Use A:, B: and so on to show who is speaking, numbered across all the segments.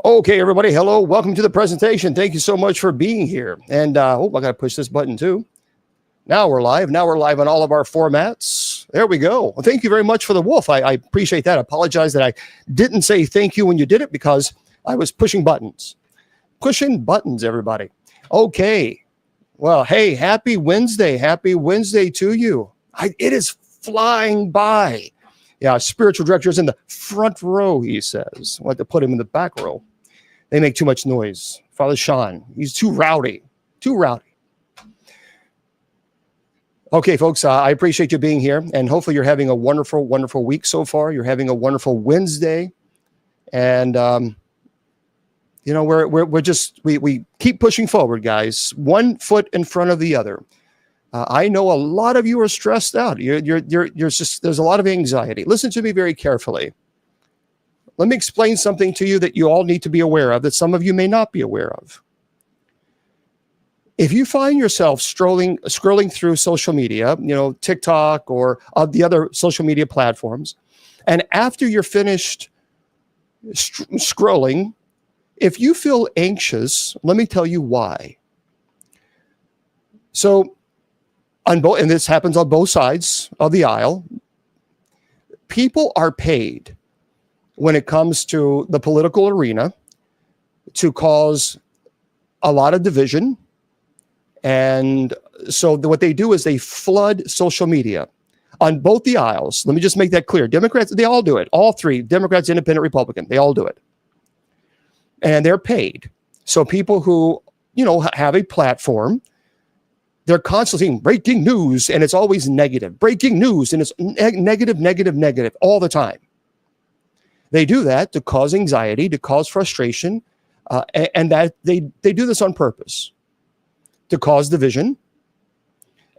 A: Okay, everybody. Hello. Welcome to the presentation. Thank you so much for being here. And I got to push this button too. Now we're live. Now we're live on all of our formats. There we go. Well, thank you very much for the wolf. I appreciate that. I apologize that I didn't say thank you when you did it because I was pushing buttons. Pushing buttons, everybody. Okay. Well, hey, happy Wednesday. Happy Wednesday to you. It is flying by. Yeah, spiritual director is in the front row, he says. I want to put him in the back row. They make too much noise. Father Sean, he's too rowdy. Too rowdy. Okay, folks, I appreciate you being here, and hopefully you're having a wonderful, wonderful week so far. You're having a wonderful Wednesday, and we keep pushing forward, guys. One foot in front of the other. I know a lot of you are stressed out. There's a lot of anxiety. Listen to me very carefully. Let me explain something to you that you all need to be aware of that some of you may not be aware of. If you find yourself scrolling through social media, TikTok or the other social media platforms, and after you're finished scrolling, if you feel anxious, let me tell you why. So, and this happens on both sides of the aisle, people are paid when it comes to the political arena to cause a lot of division. And so what they do is they flood social media on both the aisles. Let me just make that clear. Democrats, they all do it. All three, Democrats, Independent, Republican, they all do it. And they're paid. So people who, have a platform, they're constantly saying breaking news, and it's always negative. Breaking news, and it's negative all the time. They do that to cause anxiety, to cause frustration, and that they do this on purpose to cause division.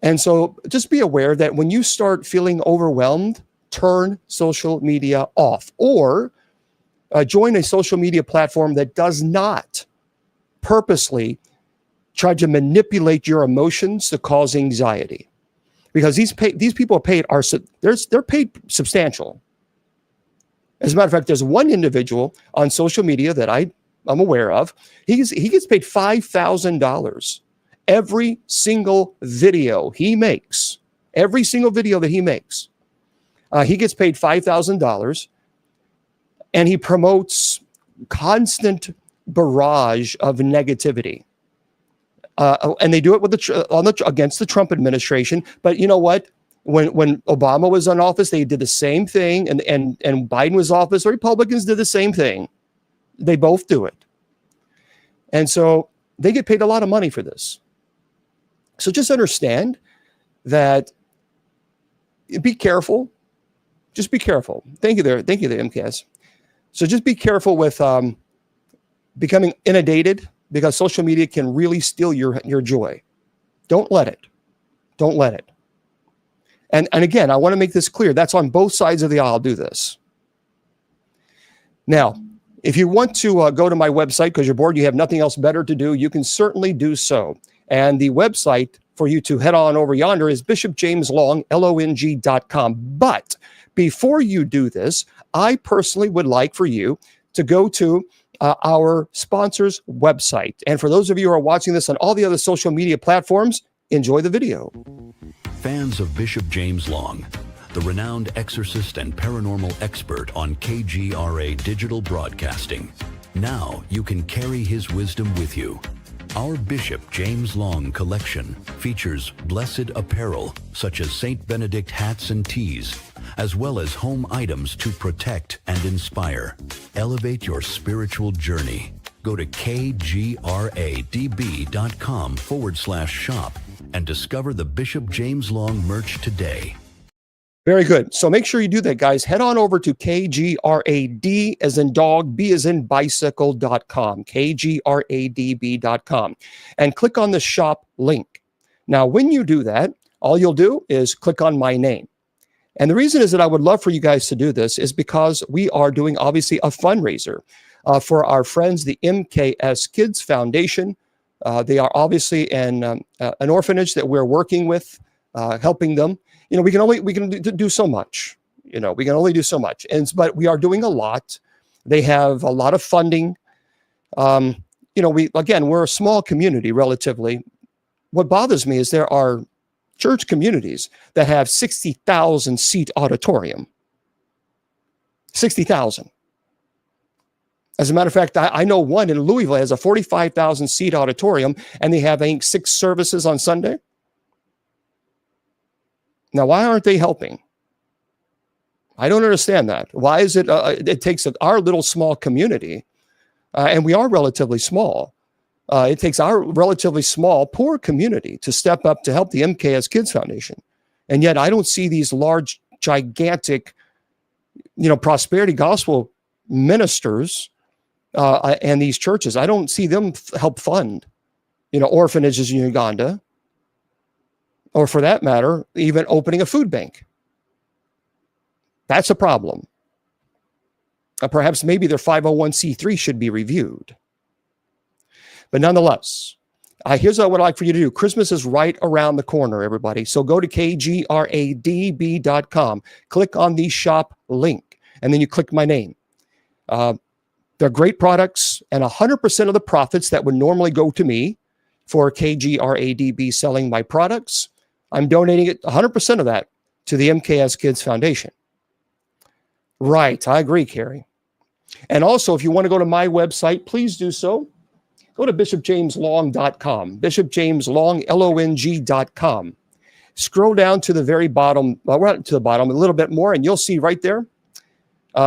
A: And so just be aware that when you start feeling overwhelmed, turn social media off or join a social media platform that does not purposely try to manipulate your emotions to cause anxiety, because these people are paid they're paid substantial. As a matter of fact, there's one individual on social media that I'm aware of. He gets paid $5,000 every single video he makes. Every single video that he makes, he gets paid $5,000, and he promotes constant barrage of negativity. And they do it against the Trump administration. But you know what? When Obama was in office, they did the same thing, and Biden was in office. The Republicans did the same thing. They both do it, and so they get paid a lot of money for this. So just understand that. Be careful. Just be careful. Thank you there, MKS. So just be careful with becoming inundated, because social media can really steal your joy. Don't let it. Don't let it. And again, I want to make this clear. That's on both sides of the aisle. Do this. Now, if you want to go to my website because you're bored, you have nothing else better to do, you can certainly do so. And the website for you to head on over yonder is bishopjameslong.com. But before you do this, I personally would like for you to go to our sponsor's website. And for those of you who are watching this on all the other social media platforms, enjoy the video.
B: Fans of Bishop James Long, the renowned exorcist and paranormal expert on KGRA Digital Broadcasting. Now you can carry his wisdom with you. Our Bishop James Long collection features blessed apparel such as St. Benedict hats and tees, as well as home items to protect and inspire. Elevate your spiritual journey. Go to kgradb.com/shop and discover the Bishop James Long merch today.
A: Very good. So make sure you do that, guys. Head on over to KGRAD as in dog, B as in bicycle.com, KGRADB.com, and click on the shop link. Now, when you do that, all you'll do is click on my name. And the reason is that I would love for you guys to do this is because we are doing, obviously, a fundraiser for our friends, the MKS Kids Foundation. They are obviously an orphanage that we're working with, helping them. We can do so much. We can only do so much. But we are doing a lot. They have a lot of funding. We're a small community relatively. What bothers me is there are church communities that have 60,000 seat auditorium. 60,000. As a matter of fact, I know one in Louisville has a 45,000 seat auditorium, and they have, I think, 6 services on Sunday. Now, why aren't they helping? I don't understand that. Why is it? It takes our little small community, and we are relatively small. It takes our relatively small, poor community to step up to help the MKS Kids Foundation, and yet I don't see these large, gigantic, prosperity gospel ministers and these churches. I don't see them help fund, orphanages in Uganda, or for that matter, even opening a food bank. That's a problem. Perhaps maybe their 501c3 should be reviewed. But nonetheless, here's what I would like for you to do. Christmas is right around the corner, everybody. So go to kgradb.com, click on the shop link, and then you click my name. They're great products, and 100% of the profits that would normally go to me for KGRADB selling my products, I'm donating it, 100% of that, to the MKS Kids Foundation. Right, I agree, Carrie. And also, if you want to go to my website, please do so. Go to bishopjameslong.com, bishopjameslong.com. Scroll down to the very bottom, right to the bottom a little bit more, and you'll see right there,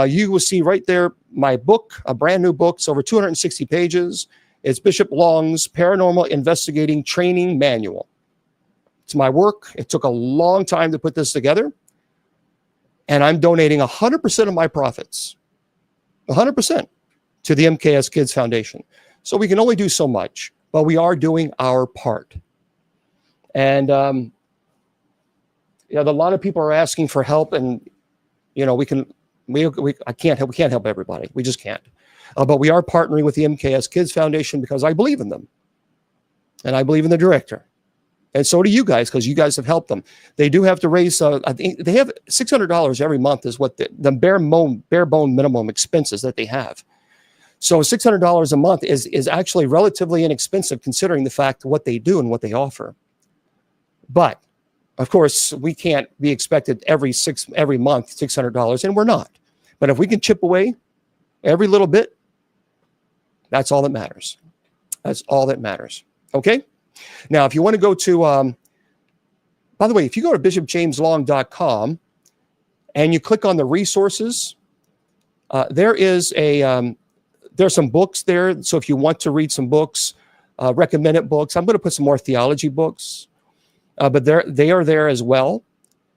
A: you will see right there my book, a brand new book. It's over 260 pages. It's Bishop Long's Paranormal Investigating Training Manual. It's my work. It took a long time to put this together. And I'm donating 100% of my profits, 100%, to the MKS Kids Foundation. So we can only do so much, but we are doing our part. And a lot of people are asking for help, and we can't help everybody. We just can't. But we are partnering with the MKS Kids Foundation because I believe in them, and I believe in the director. And so do you guys, because you guys have helped them. They do have to raise, I think they have $600 every month is what the bare bone minimum expenses that they have. So $600 a month is actually relatively inexpensive considering the fact of what they do and what they offer. But of course, we can't be expected every month $600, and we're not. But if we can chip away every little bit, that's all that matters. That's all that matters. Okay? Now, if you want to go to, by the way, if you go to bishopjameslong.com and you click on the resources, there's some books there. So if you want to read some books, recommended books, I'm going to put some more theology books, but they are there as well.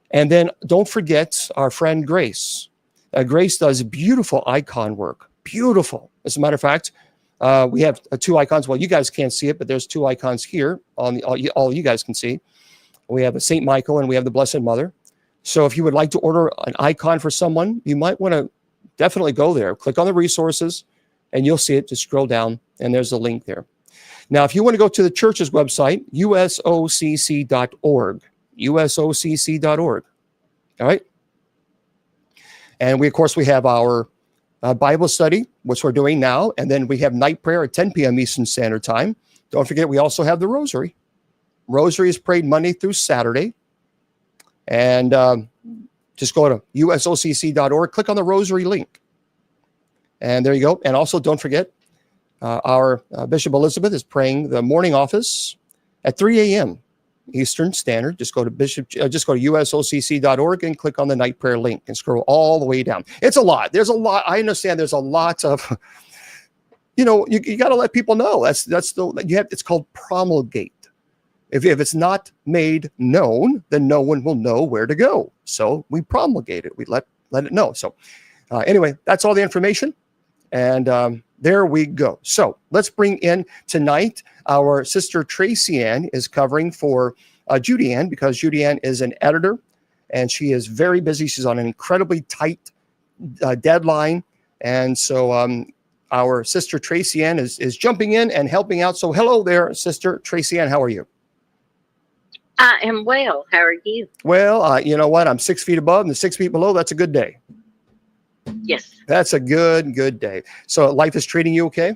A: And then don't forget our friend Grace. Grace does beautiful icon work, beautiful. As a matter of fact, we have 2 icons. Well, you guys can't see it, but there's 2 icons here. All you guys can see. We have a St. Michael and we have the Blessed Mother. So if you would like to order an icon for someone, you might want to definitely go there. Click on the resources, and you'll see it. Just scroll down, and there's a link there. Now, if you want to go to the church's website, usocc.org, usocc.org. All right? And we have our Bible study, which we're doing now, and then we have night prayer at 10 p.m. Eastern Standard Time. Don't forget, we also have the Rosary. Rosary is prayed Monday through Saturday. And just go to usocc.org, click on the Rosary link. And there you go. And also, don't forget, our Bishop Elizabeth is praying the morning office at 3 a.m. Eastern Standard. Just go to usocc.org and click on the night prayer link and scroll all the way down. It's a lot. There's a lot. I understand there's a lot of, you got to let people know. It's called promulgate. If it's not made known, then no one will know where to go. So we promulgate it. We let it know. So anyway, that's all the information. And there we go. So let's bring in tonight our sister Tracy Ann is covering for Judy Ann, because Judy Ann is an editor and she is very busy. She's on an incredibly tight deadline. And so our sister Tracy Ann is jumping in and helping out. So hello there, Sister Tracy Ann. How are you?
C: I am well. How are you?
A: Well, you know what? I'm 6 feet above and 6 feet below. That's a good day.
C: Yes.
A: That's a good day. So life is treating you okay?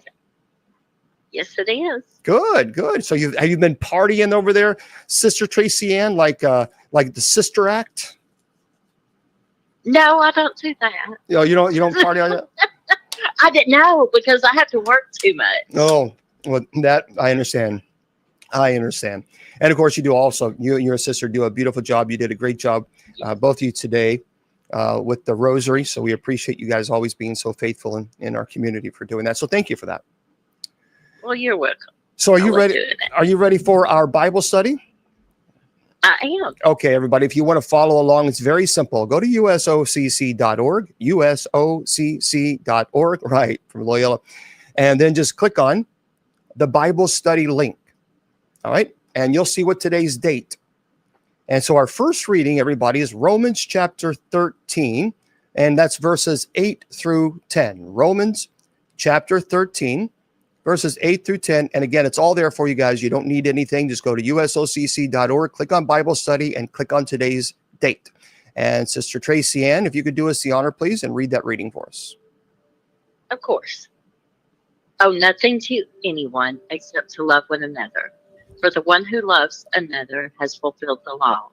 C: Yes, it is.
A: Good, good. So have you been partying over there, Sister Tracy Ann, like the Sister Act?
C: No, I don't do that.
A: You don't party on it?
C: I didn't know because I have to work too much.
A: Oh, well, that I understand. I understand. And of course, you do also, you and your sister do a beautiful job. You did a great job, both of you today with the rosary. So we appreciate you guys always being so faithful in our community for doing that. So thank you for that.
C: Well, you're welcome.
A: So are you
C: I love
A: ready?
C: doing it.
A: Are you ready for our Bible study?
C: I am.
A: Okay, everybody, if you want to follow along, it's very simple. Go to usocc.org, usocc.org, right, from Loyola, and then just click on the Bible study link. All right, and you'll see what today's date. And so our first reading, everybody, is Romans chapter 13, and that's verses 8 through 10. Romans chapter 13, verses 8 through 10. And again, it's all there for you guys. You don't need anything. Just go to usocc.org, click on Bible study, and click on today's date. And Sister Tracy Ann, if you could do us the honor, please, and read that reading for us.
C: Of course. Owe nothing to anyone except to love one another. For the one who loves another has fulfilled the law.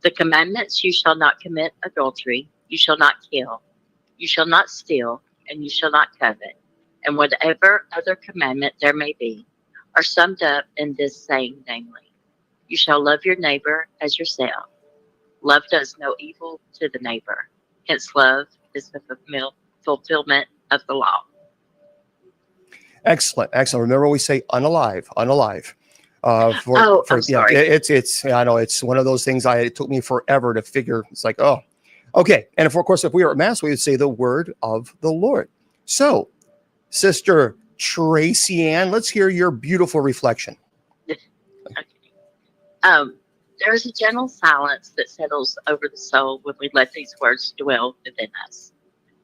C: The commandments: you shall not commit adultery, you shall not kill, you shall not steal, and you shall not covet, and whatever other commandment there may be, are summed up in this saying, namely, you shall love your neighbor as yourself. Love does no evil to the neighbor. Hence, love is the fulfillment of the law.
A: Excellent, excellent. Remember, we say unalive.
C: I'm sorry.
A: It's I know it's one of those things. It took me forever to figure. It's like, oh, okay. And of course, if we were at Mass, we would say the word of the Lord. So, Sister Tracy Ann, let's hear your beautiful reflection.
C: There's a gentle silence that settles over the soul when we let these words dwell within us.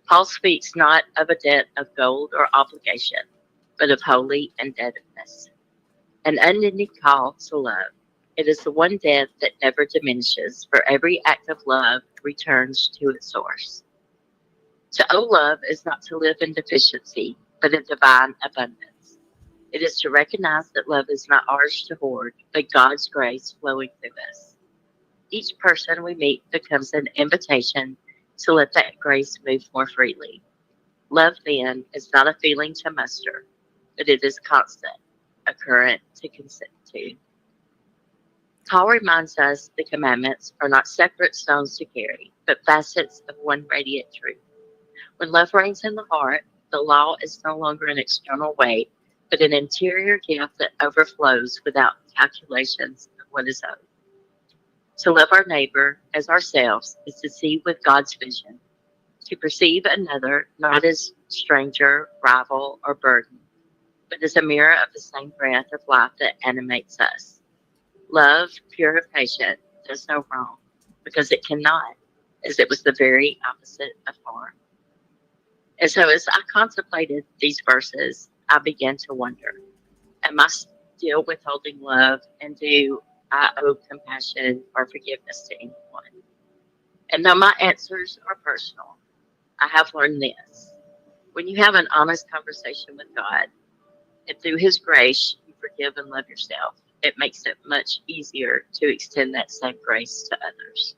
C: Paul speaks not of a debt of gold or obligation, but of holy indebtedness. An unending call to love. It is the one debt that never diminishes, for every act of love returns to its source. To owe love is not to live in deficiency, but in divine abundance. It is to recognize that love is not ours to hoard, but God's grace flowing through us. Each person we meet becomes an invitation to let that grace move more freely. Love, then, is not a feeling to muster, but it is constant, a current to consent to. Paul reminds us the commandments are not separate stones to carry, but facets of one radiant truth. When love reigns in the heart, the law is no longer an external weight, but an interior gift that overflows without calculations of what is owed. To love our neighbor as ourselves is to see with God's vision, to perceive another not as stranger, rival, or burden, but as a mirror of the same breath of life that animates us. Love, pure and patient, does no wrong, because it cannot, as it was the very opposite of harm. And so as I contemplated these verses, I began to wonder, am I still withholding love, and do I owe compassion or forgiveness to anyone? And though my answers are personal, I have learned this. When you have an honest conversation with God, and through His grace, you forgive and love yourself, it makes it much easier to extend that same grace to others.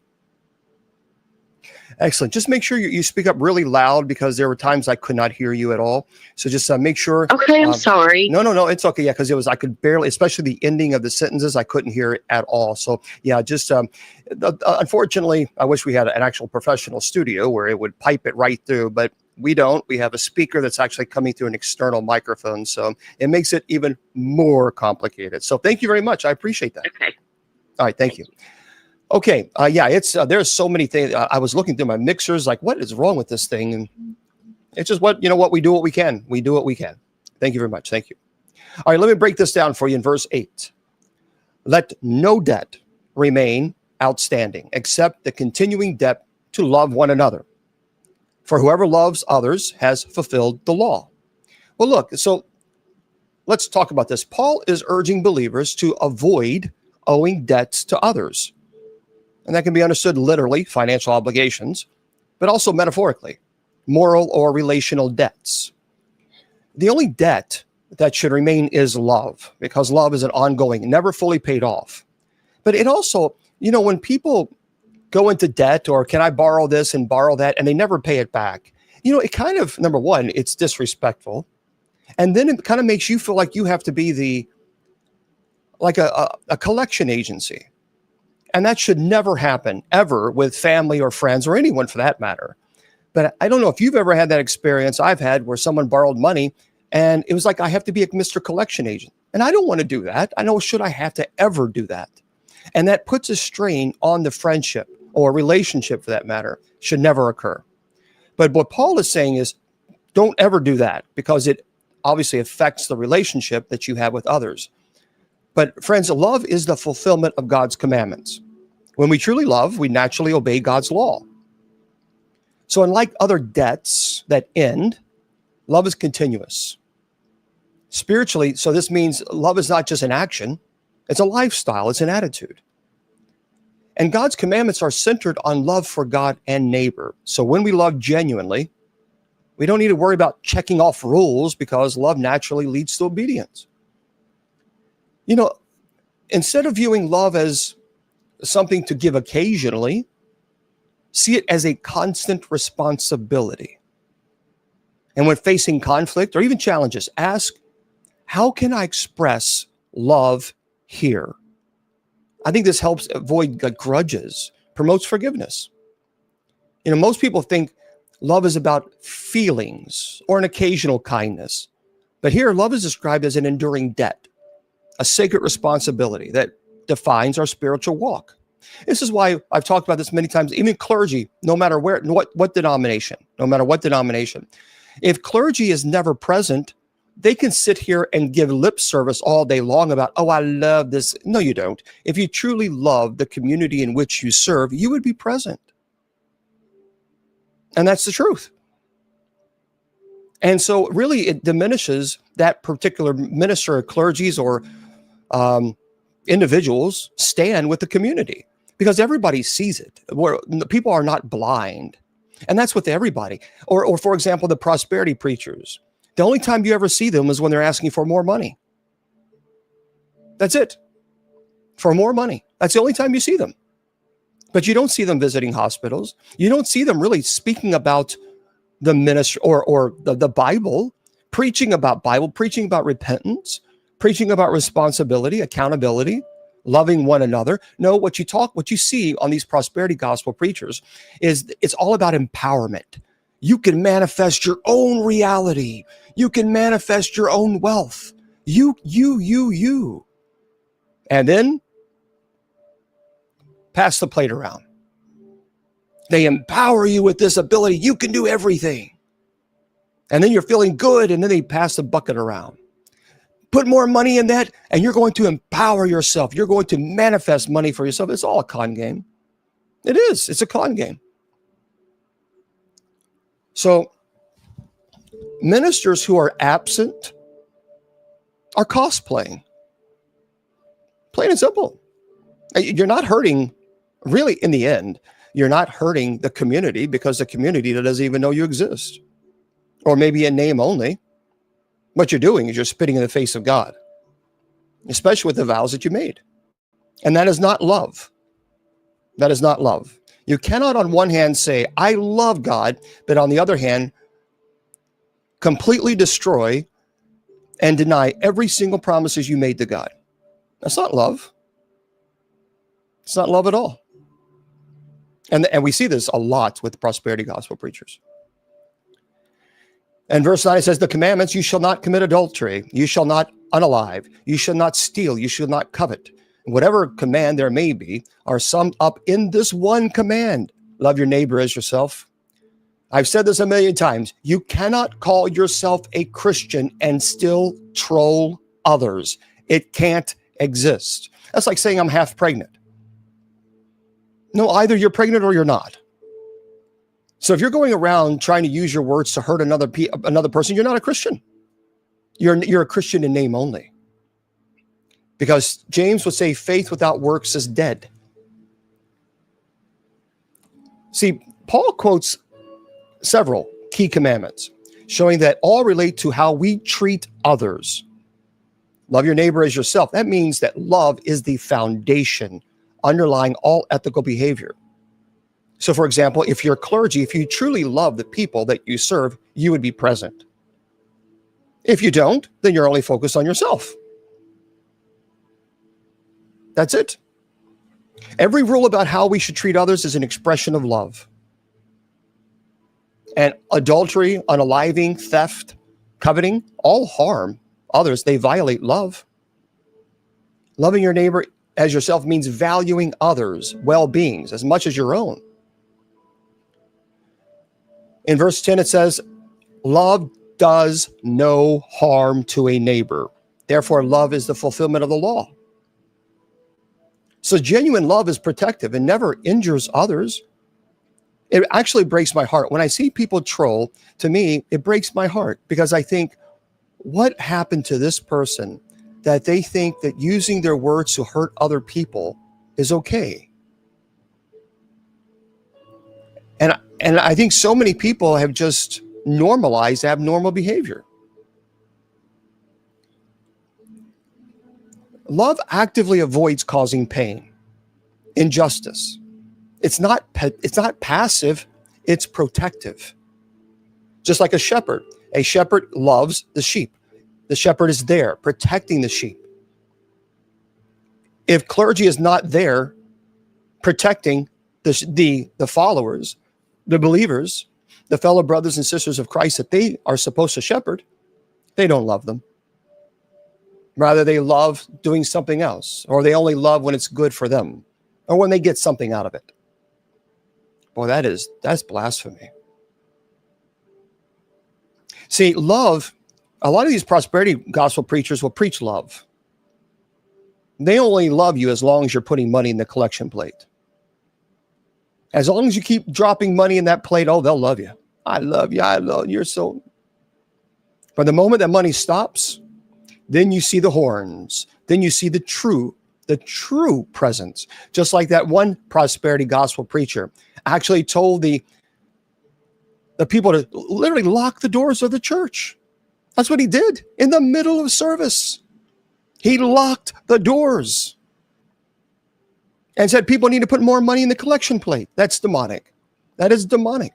A: Excellent. Just make sure you speak up really loud, because there were times I could not hear you at all. So just make sure.
C: Okay, I'm sorry.
A: No, it's okay. Yeah, because I could barely, especially the ending of the sentences, I couldn't hear it at all. So yeah, just unfortunately, I wish we had an actual professional studio where it would pipe it right through, but we don't. We have a speaker that's actually coming through an external microphone, so it makes it even more complicated. So thank you very much. I appreciate that.
C: Okay.
A: All right, thank you. Okay, yeah, it's there's so many things. I was looking through my mixers, like, what is wrong with this thing? And it's just what we do what we can. We do what we can. Thank you very much. Thank you. All right, let me break this down for you in verse 8. Let no debt remain outstanding, except the continuing debt to love one another. For whoever loves others has fulfilled the law. Well, look, so let's talk about this. Paul is urging believers to avoid owing debts to others. And that can be understood literally, financial obligations, but also metaphorically, moral or relational debts. The only debt that should remain is love, because love is an ongoing, never fully paid off. But it also, when people go into debt, or can I borrow this and borrow that, and they never pay it back, it kind of, number one, it's disrespectful. And then it kind of makes you feel like you have to be like a collection agency. And that should never happen, ever, with family or friends or anyone for that matter. But I don't know if you've ever had that experience I've had where someone borrowed money and it was like, I have to be a Mr. Collection Agent. And I don't want to do that. I know, should I have to ever do that? And that puts a strain on the friendship or relationship for that matter. Should never occur. But what Paul is saying is, don't ever do that, because it obviously affects the relationship that you have with others. But friends, love is the fulfillment of God's commandments. When we truly love, we naturally obey God's law. So unlike other debts that end, love is continuous. Spiritually, so this means love is not just an action, it's a lifestyle, it's an attitude. And God's commandments are centered on love for God and neighbor. So when we love genuinely, we don't need to worry about checking off rules, because love naturally leads to obedience. Instead of viewing love as something to give occasionally, see it as a constant responsibility. And when facing conflict or even challenges, ask, how can I express love here? I think this helps avoid grudges, promotes forgiveness. Most people think love is about feelings or an occasional kindness. But here, love is described as an enduring debt, a sacred responsibility that defines our spiritual walk. This is why I've talked about this many times, even clergy, no matter what denomination, if clergy is never present, they can sit here and give lip service all day long about, oh, I love this. No, you don't. If you truly love the community in which you serve, you would be present. And that's the truth. And so really it diminishes that particular minister or clergies or individuals stand with the community, because everybody sees it. Where people are not blind. And that's with everybody. Or for example, the prosperity preachers. The only time you ever see them is when they're asking for more money. That's it. For more money. That's the only time you see them. But you don't see them visiting hospitals. You don't see them really speaking about the ministry or the Bible, preaching about repentance, preaching about responsibility, accountability, loving one another. No, what you see on these prosperity gospel preachers is it's all about empowerment. You can manifest your own reality. You can manifest your own wealth. You. And then pass the plate around. They empower you with this ability. You can do everything. And then you're feeling good, and then they pass the bucket around. Put more money in that, and you're going to empower yourself. You're going to manifest money for yourself. It's all a con game. It is. It's a con game. So ministers who are absent are cosplaying. Plain and simple. You're not hurting, really, in the end, you're not hurting the community, because the community doesn't even know you exist. Or maybe in name only. What you're doing is you're spitting in the face of God, especially with the vows that you made. And that is not love. That is not love. You cannot on one hand say, I love God, but on the other hand, completely destroy and deny every single promises you made to God. That's not love. It's not love at all. And we see this a lot with prosperity gospel preachers. And verse 9 says, the commandments, you shall not commit adultery, you shall not unalive, you shall not steal, you shall not covet. Whatever command there may be are summed up in this one command. Love your neighbor as yourself. I've said this a million times. You cannot call yourself a Christian and still troll others. It can't exist. That's like saying I'm half pregnant. No, either you're pregnant or you're not. So if you're going around trying to use your words to hurt another person, you're not a Christian. You're a Christian in name only. Because James would say faith without works is dead. See, Paul quotes several key commandments, showing that all relate to how we treat others. Love your neighbor as yourself. That means that love is the foundation underlying all ethical behavior. So, for example, if you're clergy, if you truly love the people that you serve, you would be present. If you don't, then you're only focused on yourself. That's it. Every rule about how we should treat others is an expression of love. And adultery, unaliving, theft, coveting, all harm others. They violate love. Loving your neighbor as yourself means valuing others' well-beings as much as your own. In verse 10, it says, love does no harm to a neighbor. Therefore, love is the fulfillment of the law. So genuine love is protective and never injures others. It actually breaks my heart. When I see people troll, to me, it breaks my heart because I think, what happened to this person that they think that using their words to hurt other people is okay? And I think so many people have just normalized abnormal behavior. Love actively avoids causing pain, injustice. It's not passive, it's protective. Just like a shepherd loves the sheep. The shepherd is there protecting the sheep. If clergy is not there protecting the followers, the believers, the fellow brothers and sisters of Christ that they are supposed to shepherd, they don't love them. Rather, they love doing something else, or they only love when it's good for them, or when they get something out of it. Boy, that's blasphemy. See, love, a lot of these prosperity gospel preachers will preach love. They only love you as long as you're putting money in the collection plate. As long as you keep dropping money in that plate, oh, they'll love you. I love you. You're so. But the moment that money stops, then you see the horns. Then you see the true presence. Just like that one prosperity gospel preacher actually told the people to literally lock the doors of the church. That's what he did in the middle of service. He locked the doors and said people need to put more money in the collection plate. That's demonic. That is demonic.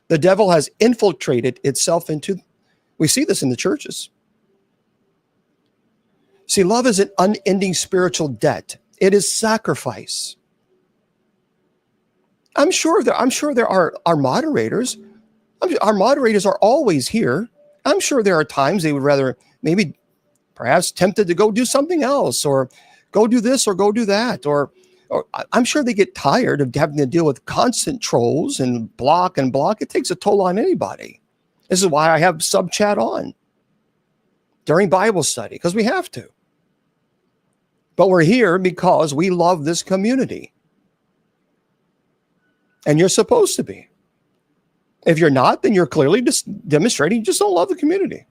A: The devil has infiltrated itself into, we see this in the churches. See, love is an unending spiritual debt. It is sacrifice. I'm sure there are our moderators. Our moderators are always here. I'm sure there are times they would rather maybe perhaps tempted to go do something else or go do this or go do that. Or I'm sure they get tired of having to deal with constant trolls and block. It takes a toll on anybody. This is why I have sub chat on during Bible study, because we have to. But we're here because we love this community. And you're supposed to be. If you're not, then you're clearly just demonstrating you just don't love the community.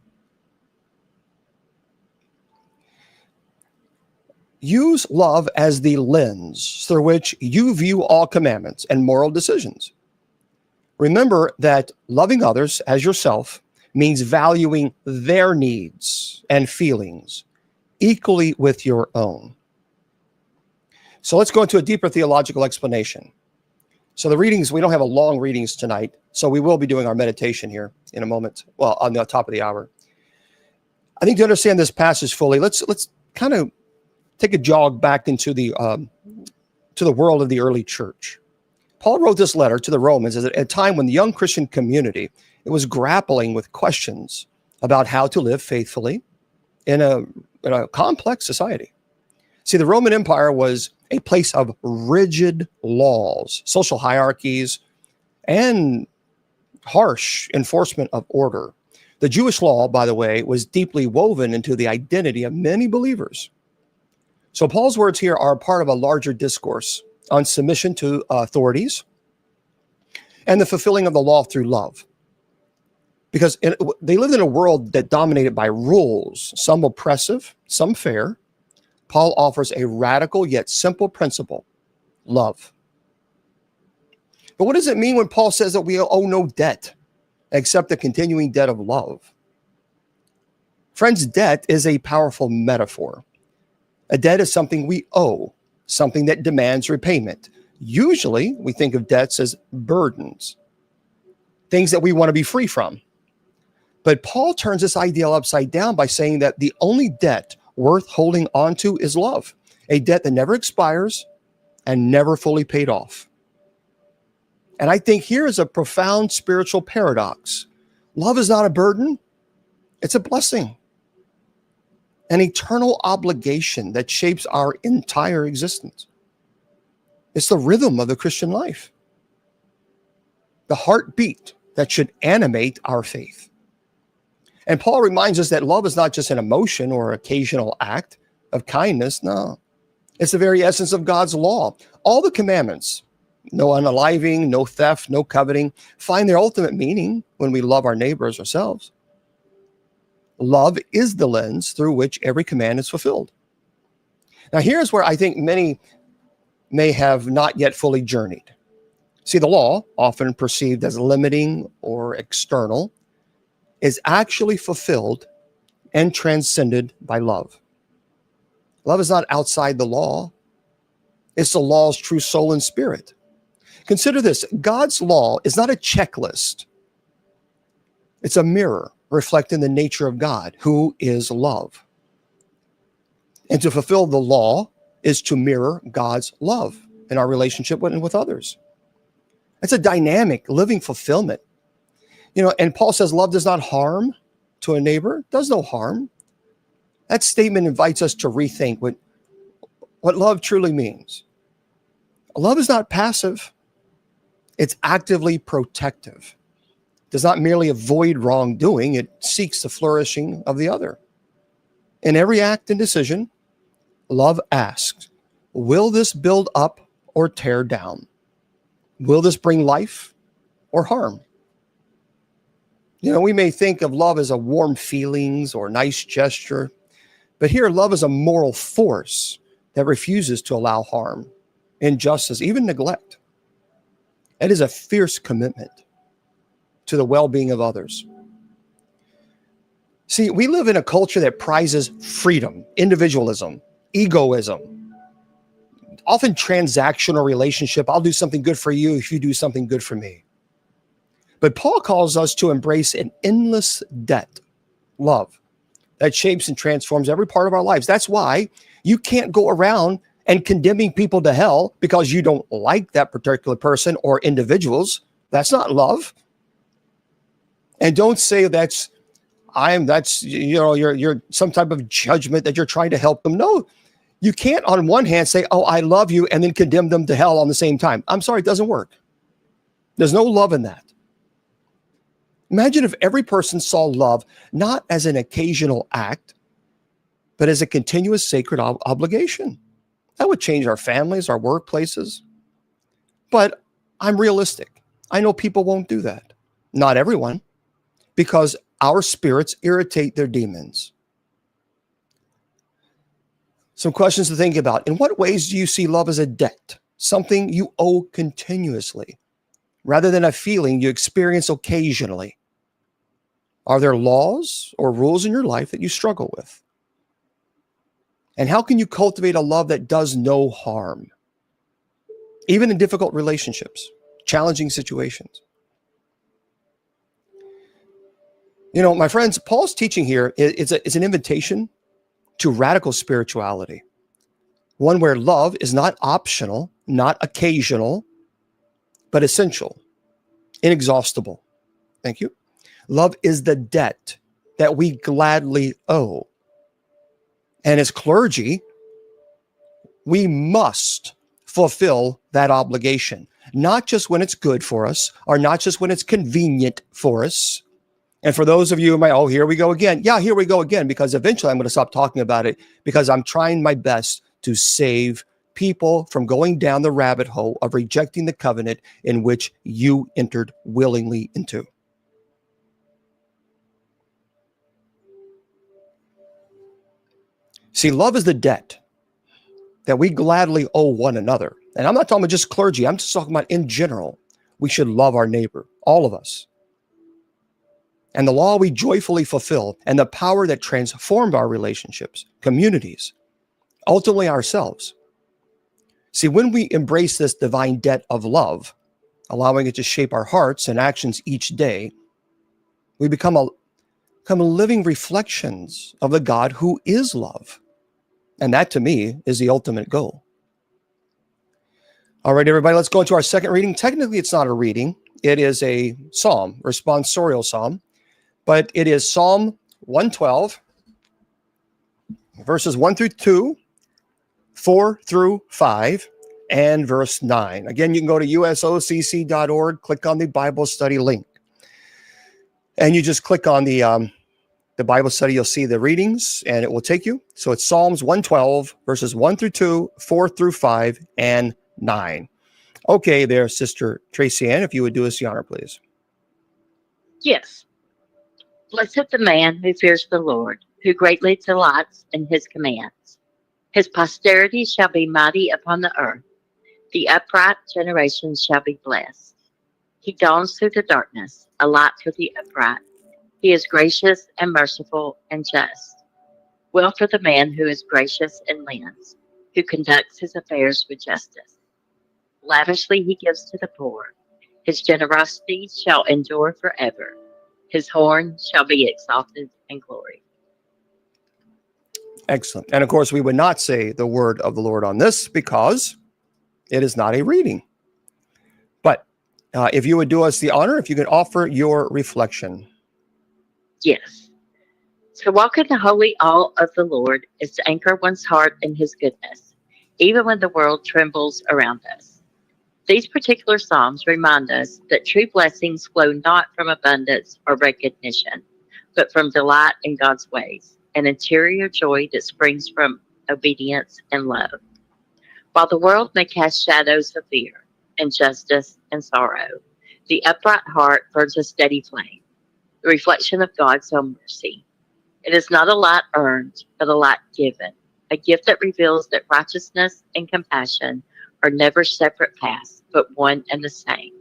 A: Use love as the lens through which you view all commandments and moral decisions. Remember that loving others as yourself means valuing their needs and feelings equally with your own. So let's go into a deeper theological explanation. So the readings, we don't have a long readings tonight, so we will be doing our meditation here in a moment, well, on the top of the hour. I think to understand this passage fully, let's kind of take a jog back into the world of the early church. Paul wrote this letter to the Romans at a time when the young Christian community, it was grappling with questions about how to live faithfully in a complex society. See, the Roman Empire was a place of rigid laws, social hierarchies, and harsh enforcement of order. The Jewish law, by the way, was deeply woven into the identity of many believers. So Paul's words here are part of a larger discourse on submission to authorities and the fulfilling of the law through love. Because they lived in a world that dominated by rules, some oppressive, some fair. Paul offers a radical yet simple principle, love. But what does it mean when Paul says that we owe no debt except the continuing debt of love? Friends, debt is a powerful metaphor. A debt is something we owe, something that demands repayment. Usually, we think of debts as burdens, things that we want to be free from. But Paul turns this ideal upside down by saying that the only debt worth holding on to is love, a debt that never expires and never fully paid off. And I think here is a profound spiritual paradox. Love is not a burden, it's a blessing, an eternal obligation that shapes our entire existence. It's the rhythm of the Christian life, the heartbeat that should animate our faith. And Paul reminds us that love is not just an emotion or occasional act of kindness. No, it's the very essence of God's law. All the commandments, no unaliving, no theft, no coveting, find their ultimate meaning when we love our neighbor as ourselves. Love is the lens through which every command is fulfilled. Now, here's where I think many may have not yet fully journeyed. See, the law, often perceived as limiting or external, is actually fulfilled and transcended by love. Love is not outside the law. It's the law's true soul and spirit. Consider this. God's law is not a checklist. It's a mirror reflecting the nature of God, who is love. And to fulfill the law is to mirror God's love in our relationship with others. It's a dynamic, living fulfillment. And Paul says love does not harm to a neighbor, does no harm. That statement invites us to rethink what love truly means. Love is not passive. It's actively protective. It does not merely avoid wrongdoing. It seeks the flourishing of the other. In every act and decision, love asks, will this build up or tear down? Will this bring life or harm? We may think of love as a warm feelings or nice gesture, but here love is a moral force that refuses to allow harm, injustice, even neglect. It is a fierce commitment to the well-being of others. See, we live in a culture that prizes freedom, individualism, egoism, often transactional relationship. I'll do something good for you if you do something good for me. But Paul calls us to embrace an endless debt, love, that shapes and transforms every part of our lives. That's why you can't go around and condemning people to hell because you don't like that particular person or individuals. That's not love. And don't say you're some type of judgment that you're trying to help them. No, you can't on one hand say, oh, I love you, and then condemn them to hell on the same time. I'm sorry, it doesn't work. There's no love in that. Imagine if every person saw love not as an occasional act, but as a continuous sacred obligation. That would change our families, our workplaces. But I'm realistic. I know people won't do that. Not everyone, because our spirits irritate their demons. Some questions to think about. In what ways do you see love as a debt, something you owe continuously, rather than a feeling you experience occasionally? Are there laws or rules in your life that you struggle with? And how can you cultivate a love that does no harm, even in difficult relationships, challenging situations? My friends, Paul's teaching here is an invitation to radical spirituality, one where love is not optional, not occasional, but essential, inexhaustible. Thank you. Love is the debt that we gladly owe. And as clergy, we must fulfill that obligation, not just when it's good for us or not just when it's convenient for us. And for those of you who might, oh, here we go again. Yeah, here we go again, because eventually I'm going to stop talking about it because I'm trying my best to save people from going down the rabbit hole of rejecting the covenant in which you entered willingly into. See, love is the debt that we gladly owe one another. And I'm not talking about just clergy. I'm just talking about in general. We should love our neighbor, all of us. and the law we joyfully fulfill, and the power that transformed our relationships, communities, ultimately ourselves. See, when we embrace this divine debt of love, allowing it to shape our hearts and actions each day, we become living reflections of the God who is love. And that, to me, is the ultimate goal. All right, everybody, let's go into our second reading. Technically, it's not a reading. It is a psalm, responsorial psalm, but it is Psalm 112, verses 1 through 2, 4 through 5, and verse 9. Again, you can go to usocc.org, click on the Bible study link, and you just click on the Bible study. You'll see the readings, and it will take you. So it's Psalms 112, verses 1 through 2, 4 through 5, and 9. Okay, there, Sister Tracy Ann, if you would do us the honor, please.
C: Yes. Blessed the man who fears the Lord, who greatly delights in his commands. His posterity shall be mighty upon the earth. The upright generations shall be blessed. He dawns through the darkness, a light for the upright. He is gracious and merciful and just. Well for the man who is gracious and lends, who conducts his affairs with justice. Lavishly he gives to the poor. His generosity shall endure forever. His horn shall be exalted in glory.
A: Excellent. And of course, we would not say the word of the Lord on this because it is not a reading. But if you would do us the honor, if you could offer your reflection.
C: Yes. To walk in the holy awe of the Lord is to anchor one's heart in his goodness, even when the world trembles around us. These particular psalms remind us that true blessings flow not from abundance or recognition, but from delight in God's ways, an interior joy that springs from obedience and love. While the world may cast shadows of fear, injustice, and sorrow, the upright heart burns a steady flame, the reflection of God's own mercy. It is not a light earned, but a light given, a gift that reveals that righteousness and compassion are never separate paths, but one and the same.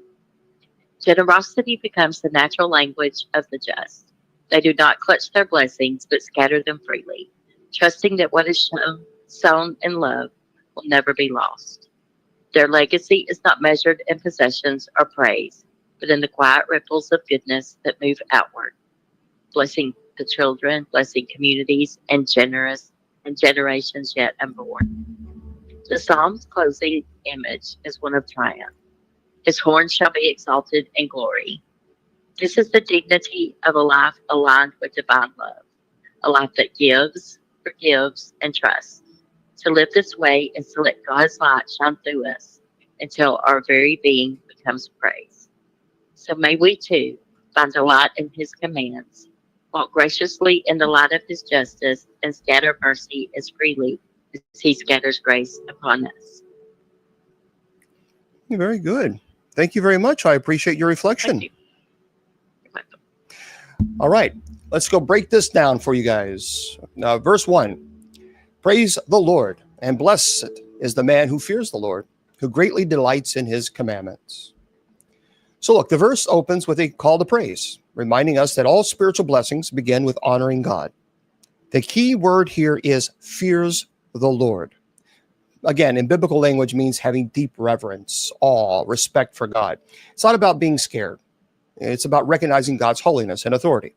C: Generosity becomes the natural language of the just. They do not clutch their blessings, but scatter them freely, trusting that what is sown in love will never be lost. Their legacy is not measured in possessions or praise, but in the quiet ripples of goodness that move outward, blessing the children, blessing communities, and generations yet unborn. The psalm's closing image is one of triumph. His horn shall be exalted in glory. This is the dignity of a life aligned with divine love, a life that gives, forgives, and trusts. To live this way is to let God's light shine through us until our very being becomes praise. So may we too find delight in his commands, walk graciously in the light of his justice, and scatter mercy as freely as he scatters grace upon us.
A: Very good. Thank you very much. I appreciate your reflection.
C: Thank you. You're welcome.
A: All right, let's go break this down for you guys. Verse 1, praise the Lord, and blessed is the man who fears the Lord, who greatly delights in his commandments. So look, the verse opens with a call to praise, reminding us that all spiritual blessings begin with honoring God. The key word here is fears the Lord. Again, in biblical language means having deep reverence, awe, respect for God. It's not about being scared. It's about recognizing God's holiness and authority.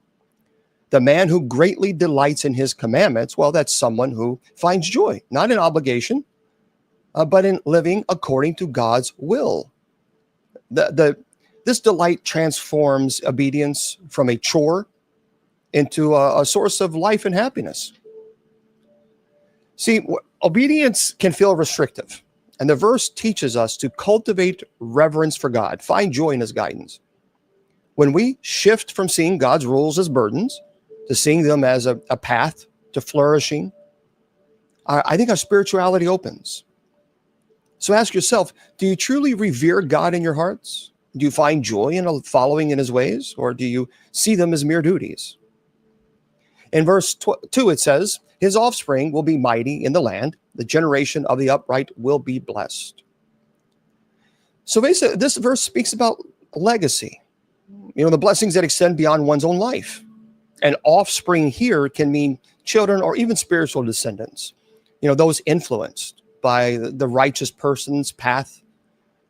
A: The man who greatly delights in his commandments, well, that's someone who finds joy, not in obligation, but in living according to God's will. This delight transforms obedience from a chore into a source of life and happiness. See, obedience can feel restrictive, and the verse teaches us to cultivate reverence for God, find joy in his guidance. When we shift from seeing God's rules as burdens to seeing them as a path to flourishing, I think our spirituality opens. So ask yourself, do you truly revere God in your hearts? Do you find joy in following in his ways, or do you see them as mere duties? In verse 2, it says, his offspring will be mighty in the land. The generation of the upright will be blessed. So basically, this verse speaks about legacy. The blessings that extend beyond one's own life. And offspring here can mean children or even spiritual descendants, those influenced by the righteous person's path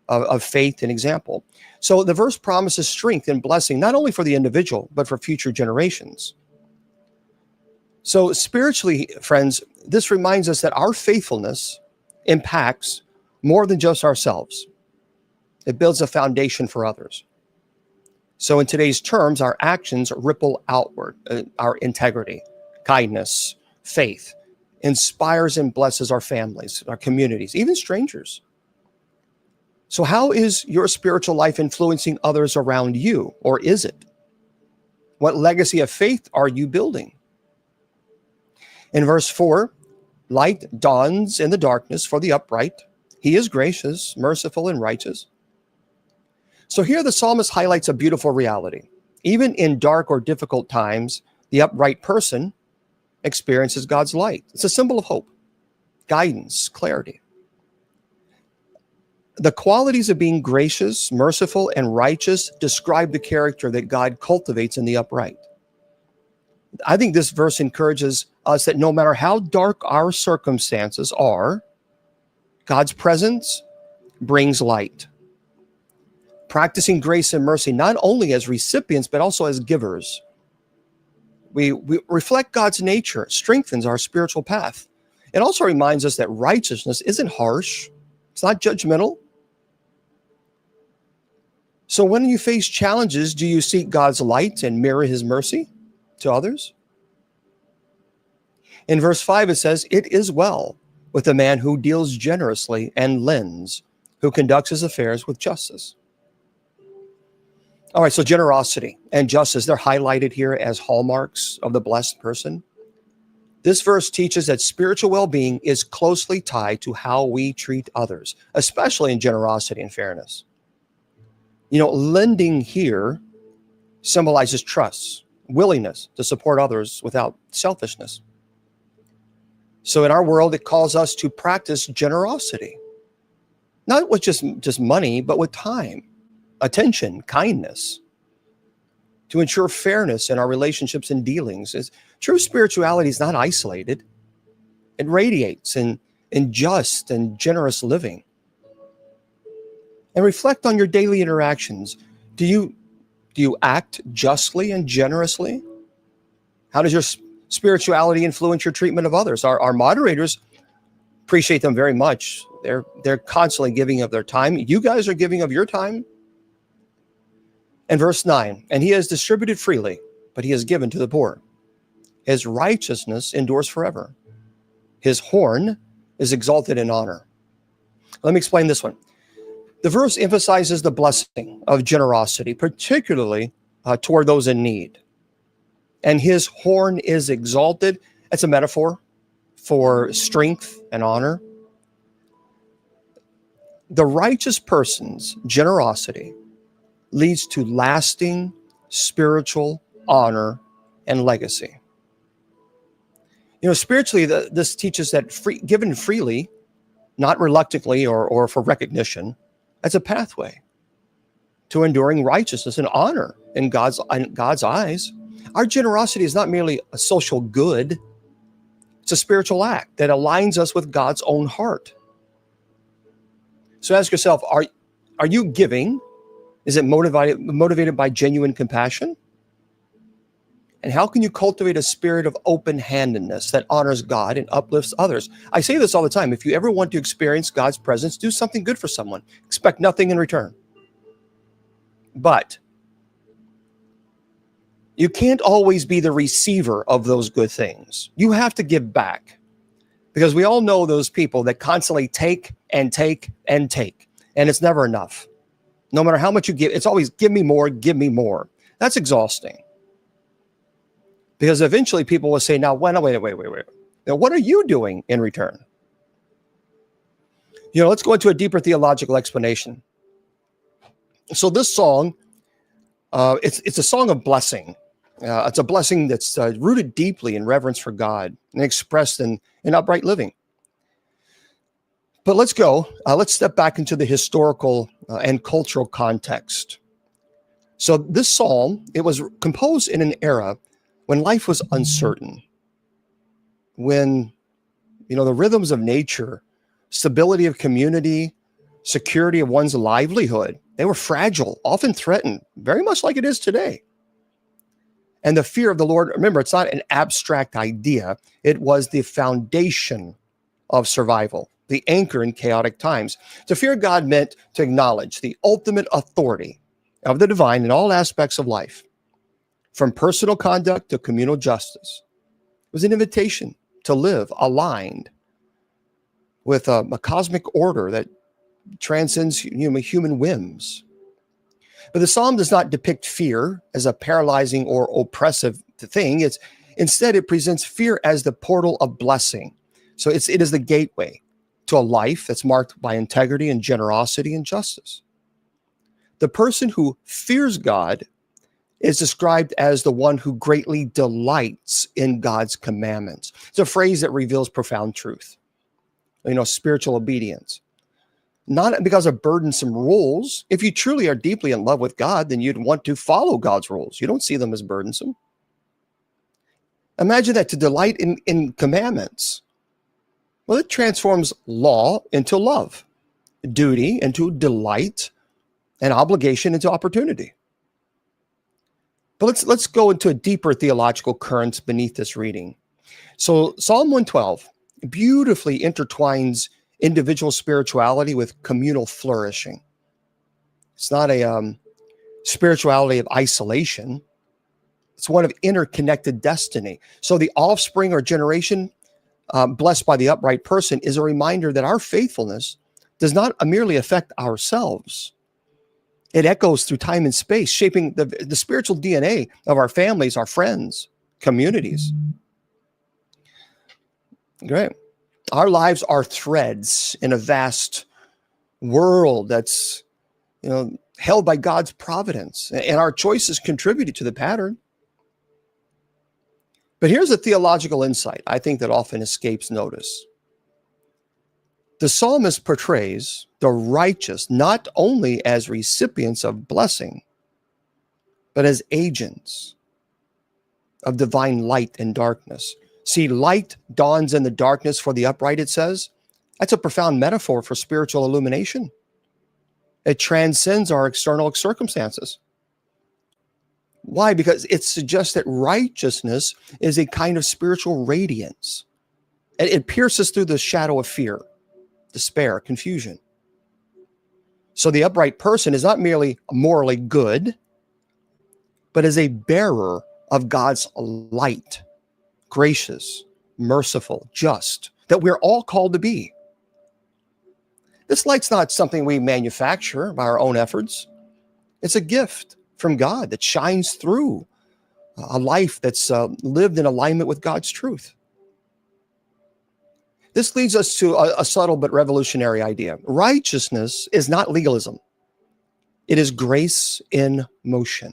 A: of faith and example. So the verse promises strength and blessing, not only for the individual, but for future generations. So spiritually, friends, this reminds us that our faithfulness impacts more than just ourselves. It builds a foundation for others. So in today's terms, our actions ripple outward. Our integrity, kindness, faith inspires and blesses our families, our communities, even strangers. So how is your spiritual life influencing others around you, or is it? What legacy of faith are you building? In verse 4, light dawns in the darkness for the upright. He is gracious, merciful, and righteous. So here the psalmist highlights a beautiful reality. Even in dark or difficult times, the upright person experiences God's light. It's a symbol of hope, guidance, clarity. The qualities of being gracious, merciful, and righteous describe the character that God cultivates in the upright. I think this verse encourages us that no matter how dark our circumstances are, God's presence brings light. Practicing grace and mercy, not only as recipients, but also as givers. We reflect God's nature, strengthens our spiritual path. It also reminds us that righteousness isn't harsh. It's not judgmental. So when you face challenges, do you seek God's light and mirror his mercy to others? In verse 5, it says, "It is well with the man who deals generously and lends, who conducts his affairs with justice." All right, so generosity and justice, they're highlighted here as hallmarks of the blessed person. This verse teaches that spiritual well-being is closely tied to how we treat others, especially in generosity and fairness. Lending here symbolizes trust, willingness to support others without selfishness. So in our world, it calls us to practice generosity, not with just money, but with time, attention, kindness, to ensure fairness in our relationships and dealings. True spirituality is not isolated. It radiates in just and generous living. And reflect on your daily interactions. Do you act justly and generously? How does your spirituality influence your treatment of others? Our moderators, appreciate them very much. They're constantly giving of their time. You guys are giving of your time. And verse 9, "And he has distributed freely, but he has given to the poor. His righteousness endures forever. His horn is exalted in honor." Let me explain this one. The verse emphasizes the blessing of generosity, particularly toward those in need. And his horn is exalted. It's a metaphor for strength and honor. The righteous person's generosity leads to lasting spiritual honor and legacy. Spiritually, this teaches that given freely, not reluctantly or for recognition, as a pathway to enduring righteousness and honor in God's eyes. Our generosity is not merely a social good. It's a spiritual act that aligns us with God's own heart. So ask yourself, are you giving? Is it motivated by genuine compassion? And how can you cultivate a spirit of open-handedness that honors God and uplifts others? I say this all the time. If you ever want to experience God's presence, do something good for someone. Expect nothing in return. But you can't always be the receiver of those good things. You have to give back. Because we all know those people that constantly take and take and take. And it's never enough. No matter how much you give, it's always give me more, give me more. That's exhausting. Because eventually people will say, now, wait. Now, what are you doing in return? Let's go into a deeper theological explanation. So this song, it's a song of blessing. It's a blessing that's rooted deeply in reverence for God and expressed in upright living. But let's step back into the historical and cultural context. So this psalm, it was composed in an era when life was uncertain, when, the rhythms of nature, stability of community, security of one's livelihood, they were fragile, often threatened, very much like it is today. And the fear of the Lord, remember, it's not an abstract idea. It was the foundation of survival, the anchor in chaotic times. To fear God meant to acknowledge the ultimate authority of the divine in all aspects of life, from personal conduct to communal justice. It was an invitation to live aligned with a cosmic order that transcends human whims. But the psalm does not depict fear as a paralyzing or oppressive thing. Instead, it presents fear as the portal of blessing. So it is the gateway to a life that's marked by integrity and generosity and justice. The person who fears God is described as the one who greatly delights in God's commandments. It's a phrase that reveals profound truth, spiritual obedience. Not because of burdensome rules. If you truly are deeply in love with God, then you'd want to follow God's rules. You don't see them as burdensome. Imagine that, to delight in commandments. Well, it transforms law into love, duty into delight, and obligation into opportunity. But let's go into a deeper theological currents beneath this reading. So Psalm 112 beautifully intertwines individual spirituality with communal flourishing. It's not a spirituality of isolation. It's one of interconnected destiny. So the offspring or generation blessed by the upright person is a reminder that our faithfulness does not merely affect ourselves. It echoes through time and space, shaping the spiritual DNA of our families, our friends, communities. Great. Our lives are threads in a vast world that's, held by God's providence, and our choices contributed to the pattern. But here's a theological insight I think that often escapes notice. The psalmist portrays the righteous not only as recipients of blessing, but as agents of divine light and darkness. See, light dawns in the darkness for the upright, it says. That's a profound metaphor for spiritual illumination. It transcends our external circumstances. Why? Because it suggests that righteousness is a kind of spiritual radiance. It pierces through the shadow of fear, despair, confusion. So the upright person is not merely morally good, but is a bearer of God's light, gracious, merciful, just, that we're all called to be. This light's not something we manufacture by our own efforts. It's a gift from God that shines through a life that's lived in alignment with God's truth. This leads us to a subtle but revolutionary idea. Righteousness is not legalism. It is grace in motion.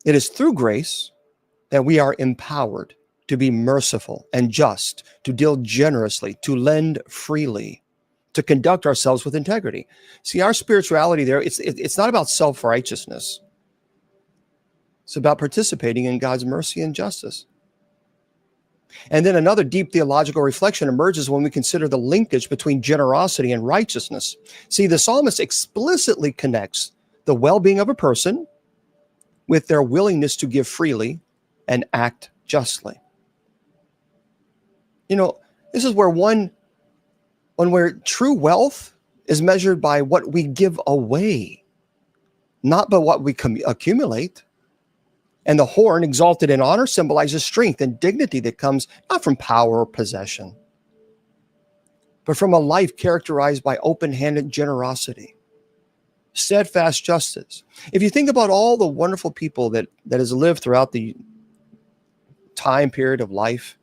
A: It is through grace that we are empowered to be merciful and just, to deal generously, to lend freely, to conduct ourselves with integrity. See, our spirituality there, it's not about self-righteousness. It's about participating in God's mercy and justice. And then another deep theological reflection emerges when we consider the linkage between generosity and righteousness. See, the psalmist explicitly connects the well-being of a person with their willingness to give freely and act justly. This is where true wealth is measured by what we give away, not by what we accumulate. And the horn, exalted in honor, symbolizes strength and dignity that comes not from power or possession, but from a life characterized by open-handed generosity, steadfast justice. If you think about all the wonderful people that has lived throughout the time period of life,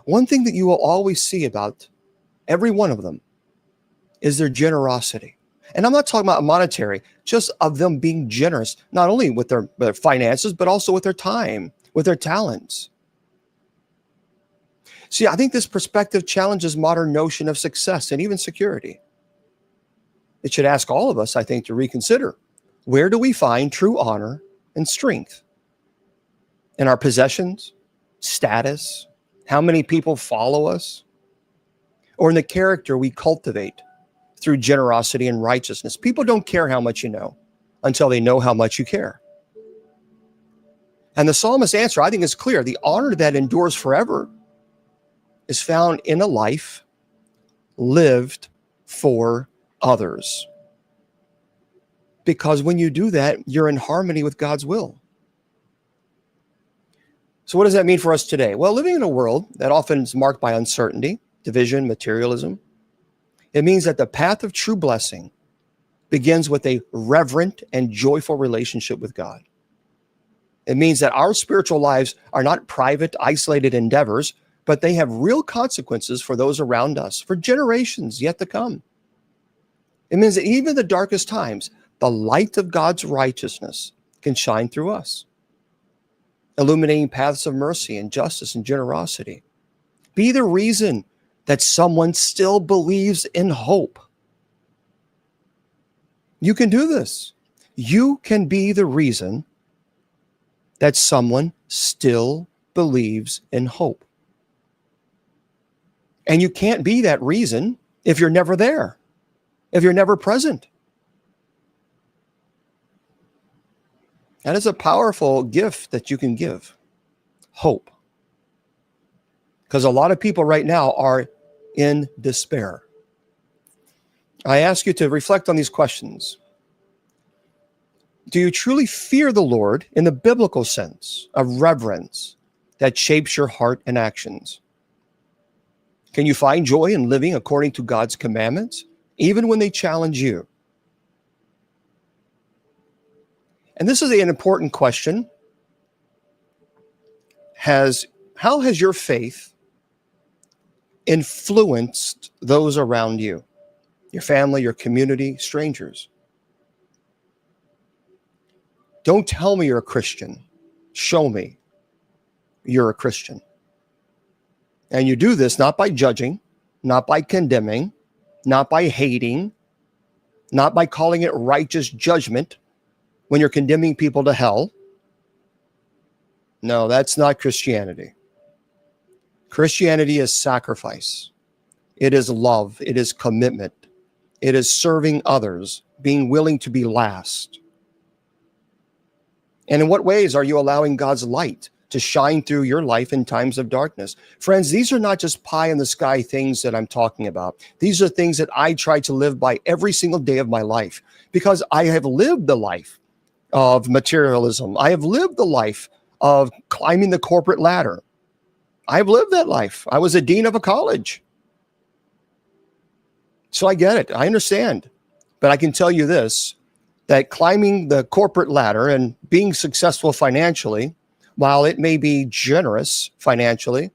A: one thing that you will always see about every one of them is their generosity. And I'm not talking about monetary, just of them being generous, not only with their finances, but also with their time, with their talents. See, I think this perspective challenges modern notion of success and even security. It should ask all of us, I think, to reconsider Where do we find true honor and strength? In our possessions, status, how many people follow us, or in the character we cultivate through generosity and righteousness? People don't care how much you know until they know how much you care. And the psalmist's answer, I think, is clear. The honor that endures forever is found in a life lived for others. Because when you do that, you're in harmony with God's will. So what does that mean for us today? Well, living in a world that often is marked by uncertainty, division, materialism, it means that the path of true blessing begins with a reverent and joyful relationship with God. It means that our spiritual lives are not private, isolated endeavors, but they have real consequences for those around us, for generations yet to come. It means that even in the darkest times, the light of God's righteousness can shine through us, illuminating paths of mercy and justice and generosity. Be the reason that someone still believes in hope. You can do this. You can be the reason that someone still believes in hope. And you can't be that reason if you're never there, if you're never present. That is a powerful gift that you can give, hope. Because a lot of people right now are in despair. I ask you to reflect on these questions. Do you truly fear the Lord in the biblical sense of reverence that shapes your heart and actions? Can you find joy in living according to God's commandments, even when they challenge you? And this is an important question. How has your faith influenced those around you, your family, your community, strangers? Don't tell me you're a Christian. Show me you're a Christian. And you do this not by judging, not by condemning, not by hating, not by calling it righteous judgment when you're condemning people to hell. No, that's not Christianity. Christianity is sacrifice. It is love. It is commitment. It is serving others, being willing to be last. And in what ways are you allowing God's light to shine through your life in times of darkness? Friends, these are not just pie in the sky things that I'm talking about. These are things that I try to live by every single day of my life, because I have lived the life of materialism. I have lived the life of climbing the corporate ladder. I've lived that life. I was a dean of a college. So I get it. I understand. But I can tell you this, that climbing the corporate ladder and being successful financially, while it may be generous financially,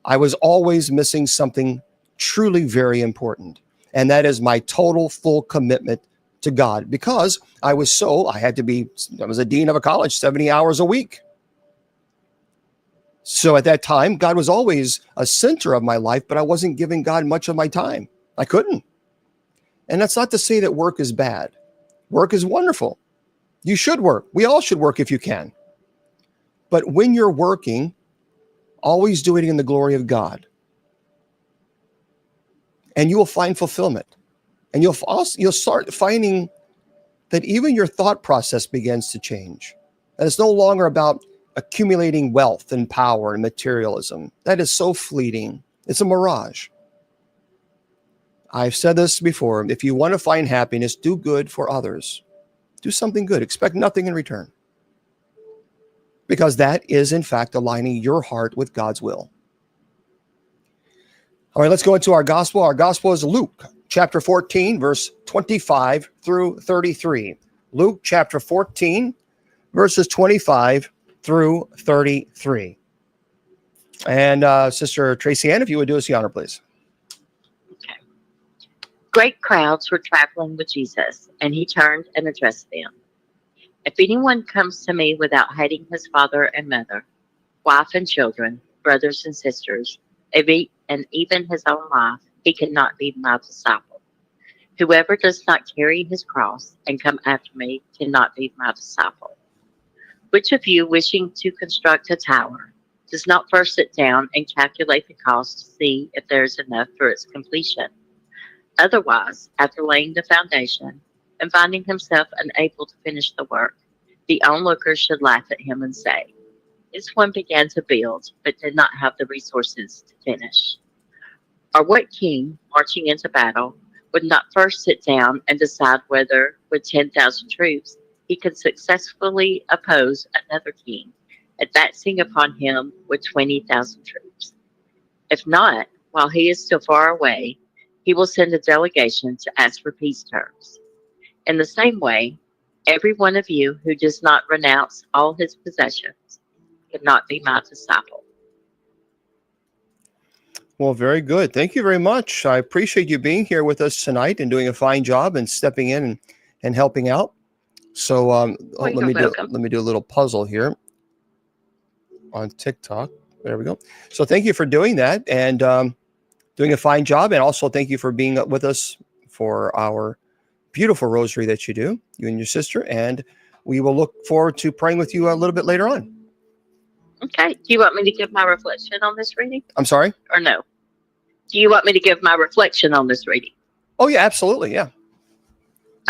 A: I was always missing something truly very important. And that is my total full commitment to God, because I was a dean of a college, 70 hours a week. So at that time, God was always a center of my life, but I wasn't giving God much of my time. I couldn't. And that's not to say that work is bad. Work is wonderful. You should work. We all should work if you can. But when you're working, always do it in the glory of God. And you will find fulfillment. And you'll start finding that even your thought process begins to change. And it's no longer about accumulating wealth and power and materialism. That is so fleeting. It's a mirage. I've said this before. If you want to find happiness, do good for others. Do something good. Expect nothing in return. Because that is, in fact, aligning your heart with God's will. All right, let's go into our gospel. Our gospel is Luke chapter 14, verse 25 through 33. Luke chapter 14, verses 25 through 33. And Sister Tracy Ann, if you would do us the honor, please.
C: Okay. Great crowds were traveling with Jesus, and he turned and addressed them. If anyone comes to me without hating his father and mother, wife and children, brothers and sisters, and even his own life, he cannot be my disciple. Whoever does not carry his cross and come after me cannot be my disciple. Which of you, wishing to construct a tower, does not first sit down and calculate the cost to see if there is enough for its completion? Otherwise, after laying the foundation and finding himself unable to finish the work, the onlookers should laugh at him and say, "This one began to build, but did not have the resources to finish." Or what king, marching into battle, would not first sit down and decide whether, with 10,000 troops, he could successfully oppose another king, advancing upon him with 20,000 troops? If not, while he is still far away, he will send a delegation to ask for peace terms. In the same way, every one of you who does not renounce all his possessions cannot be my disciple.
A: Well, very good. Thank you very much. I appreciate you being here with us tonight and doing a fine job and stepping in and helping out. So let me do a little puzzle here on TikTok. There we go. So thank you for doing that and doing a fine job. And also thank you for being with us for our beautiful rosary that you do, you and your sister. And we will look forward to praying with you a little bit later on.
C: Okay. Do you want me to give my reflection on this reading?
A: I'm sorry?
C: Or no? Do you want me to give my reflection on this reading?
A: Oh, yeah, absolutely. Yeah.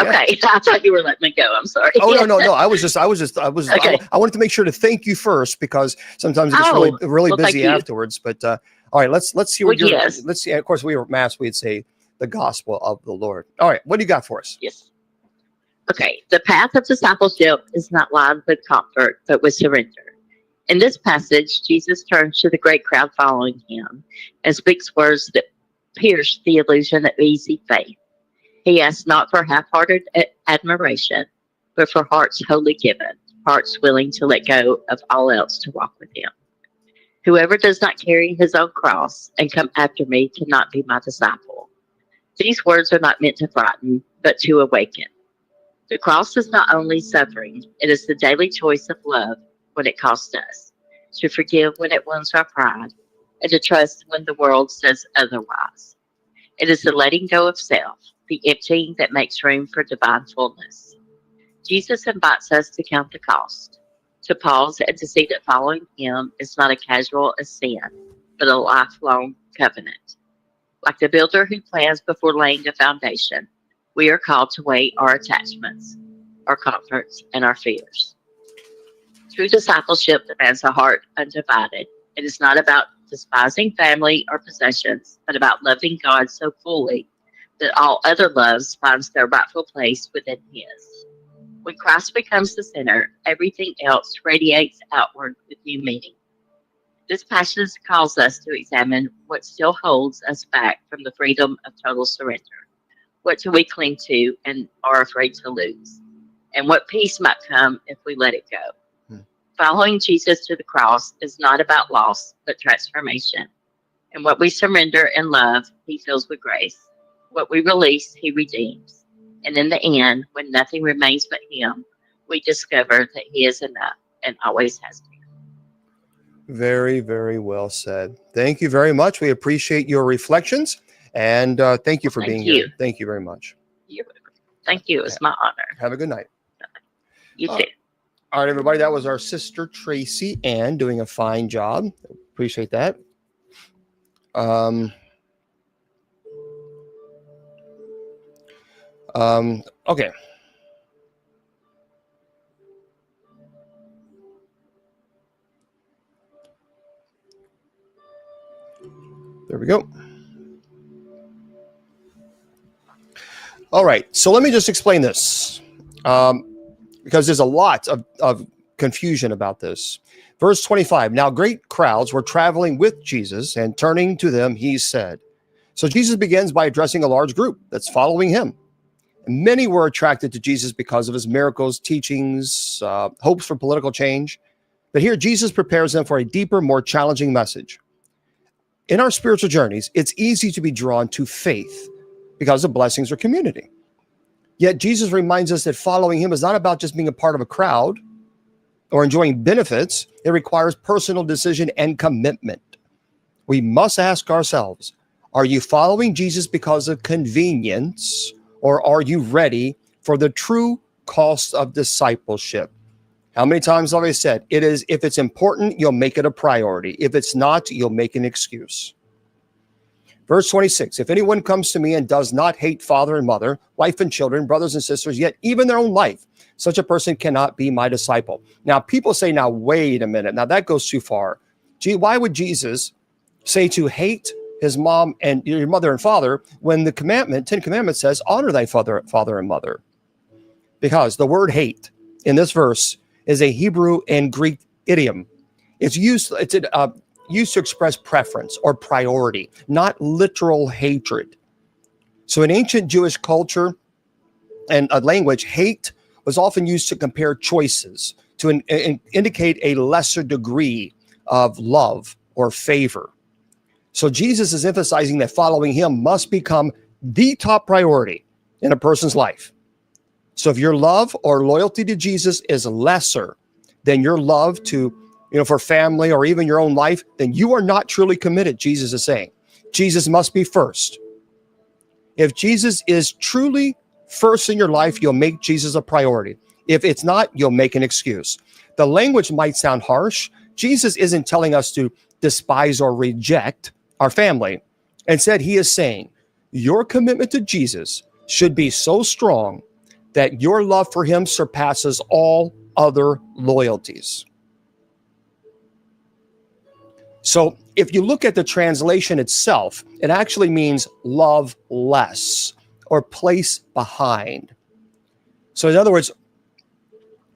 C: Okay. I thought you were letting me go. I'm sorry.
A: Oh, no. I was
C: Okay.
A: I wanted to make sure to thank you first because sometimes it's really busy afterwards. But all right, let's see what let's see. Of course, we were at Mass, we'd say the gospel of the Lord. All right. What do you got for us?
C: Yes. Okay. The path of discipleship is not lined with comfort, but with surrender. In this passage, Jesus turns to the great crowd following him and speaks words that pierce the illusion of easy faith. He asks not for half-hearted admiration, but for hearts wholly given, hearts willing to let go of all else to walk with him. Whoever does not carry his own cross and come after me cannot be my disciple. These words are not meant to frighten, but to awaken. The cross is not only suffering, it is the daily choice of love when it costs us, to forgive when it wounds our pride, and to trust when the world says otherwise. It is the letting go of self, the emptying that makes room for divine fullness. Jesus invites us to count the cost, to pause and to see that following him is not a casual ascent, but a lifelong covenant. Like the builder who plans before laying a foundation, we are called to weigh our attachments, our comforts, and our fears. True discipleship demands a heart undivided. It is not about despising family or possessions, but about loving God so fully that all other loves finds their rightful place within his. When Christ becomes the center, everything else radiates outward with new meaning. This passage calls us to examine what still holds us back from the freedom of total surrender. What do we cling to and are afraid to lose? And what peace might come if we let it go? Following Jesus to the cross is not about loss, but transformation. And what we surrender in love, he fills with grace. What we release, he redeems. And in the end, when nothing remains but him, we discover that he is enough and always has been.
A: Very, very well said. Thank you very much. We appreciate your reflections. And thank you for being here. Thank you very much.
C: You're welcome. Thank you. It was my honor.
A: Have a good night.
C: You too.
A: All right, everybody. That was our sister Tracy Ann doing a fine job. Appreciate that. Okay. There we go. All right. So let me just explain this. Because there's a lot of confusion about this. Verse 25, now great crowds were traveling with Jesus, and turning to them, he said. So Jesus begins by addressing a large group that's following him. And many were attracted to Jesus because of his miracles, teachings, hopes for political change. But here Jesus prepares them for a deeper, more challenging message. In our spiritual journeys, it's easy to be drawn to faith because of blessings or community. Yet Jesus reminds us that following him is not about just being a part of a crowd or enjoying benefits. It requires personal decision and commitment. We must ask ourselves, are you following Jesus because of convenience Or are you ready for the true cost of discipleship? How many times have I said, it is, if it's important, you'll make it a priority. If it's not, you'll make an excuse. Verse 26, if anyone comes to me and does not hate father and mother, wife and children, brothers and sisters, yet even their own life, such a person cannot be my disciple. Now, people say, now, wait a minute. Now, that goes too far. Gee, why would Jesus say to hate his mom and your mother and father when the commandment, 10 Commandments says, honor thy father and mother? Because the word hate in this verse is a Hebrew and Greek idiom. It's used to express preference or priority, not literal hatred. So in ancient Jewish culture and language, hate was often used to compare choices, to indicate a lesser degree of love or favor. So Jesus is emphasizing that following him must become the top priority in a person's life. So if your love or loyalty to Jesus is lesser than your love to, for family or even your own life, then you are not truly committed, Jesus is saying. Jesus must be first. If Jesus is truly first in your life, you'll make Jesus a priority. If it's not, you'll make an excuse. The language might sound harsh. Jesus isn't telling us to despise or reject our family. Instead, he is saying your commitment to Jesus should be so strong that your love for him surpasses all other loyalties. So if you look at the translation itself, it actually means love less or place behind. So in other words,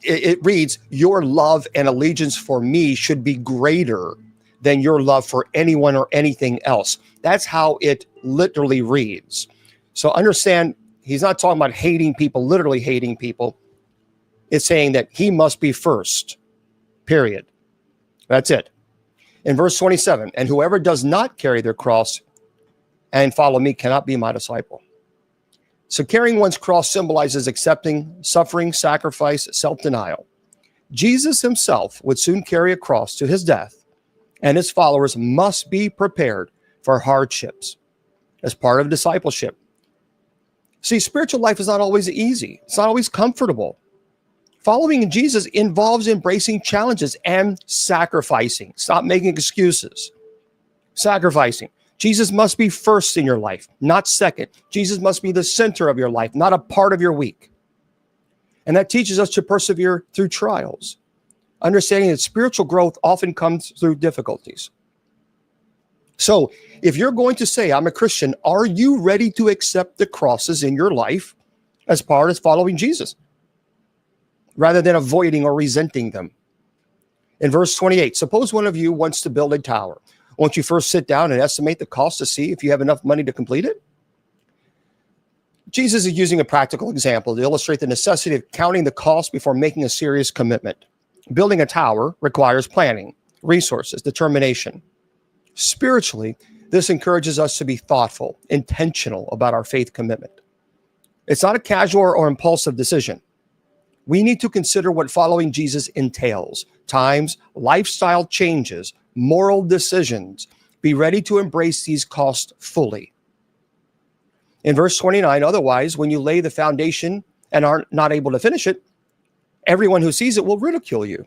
A: it reads, your love and allegiance for me should be greater than your love for anyone or anything else. That's how it literally reads. So understand, he's not talking about hating people, literally hating people. It's saying that he must be first, period. That's it. In verse 27, and whoever does not carry their cross and follow me cannot be my disciple. So carrying one's cross symbolizes accepting suffering, sacrifice, self-denial. Jesus himself would soon carry a cross to his death, and his followers must be prepared for hardships as part of discipleship. See, spiritual life is not always easy. It's not always comfortable. Following Jesus involves embracing challenges and sacrificing. Stop making excuses. Sacrificing. Jesus must be first in your life, not second. Jesus must be the center of your life, not a part of your week. And that teaches us to persevere through trials, understanding that spiritual growth often comes through difficulties. So if you're going to say, I'm a Christian, are you ready to accept the crosses in your life as part of following Jesus, rather than avoiding or resenting them? In verse 28, suppose one of you wants to build a tower. Won't you first sit down and estimate the cost to see if you have enough money to complete it? Jesus is using a practical example to illustrate the necessity of counting the cost before making a serious commitment. Building a tower requires planning, resources, determination. Spiritually, this encourages us to be thoughtful, intentional about our faith commitment. It's not a casual or impulsive decision. We need to consider what following Jesus entails: times, lifestyle changes, moral decisions. Be ready to embrace these costs fully. In verse 29, otherwise, when you lay the foundation and are not able to finish it, everyone who sees it will ridicule you.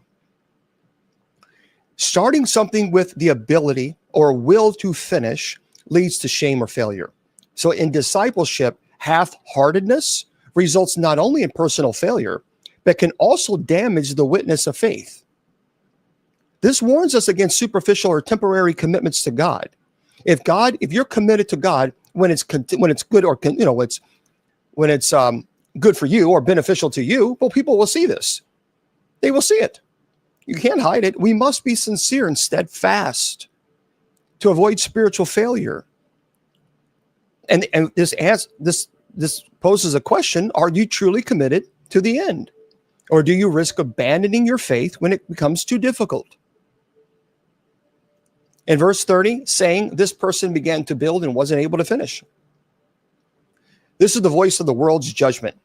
A: Starting something with the ability or will to finish leads to shame or failure. So in discipleship, half-heartedness results not only in personal failure, but can also damage the witness of faith. This warns us against superficial or temporary commitments to God. If you're committed to God when it's good, or when it's good for you or beneficial to you, well, people will see this. They will see it. You can't hide it. We must be sincere and steadfast to avoid spiritual failure. And this poses a question: are you truly committed to the end, or do you risk abandoning your faith when it becomes too difficult? In verse 30, saying, this person began to build and wasn't able to finish. This is the voice of the world's judgment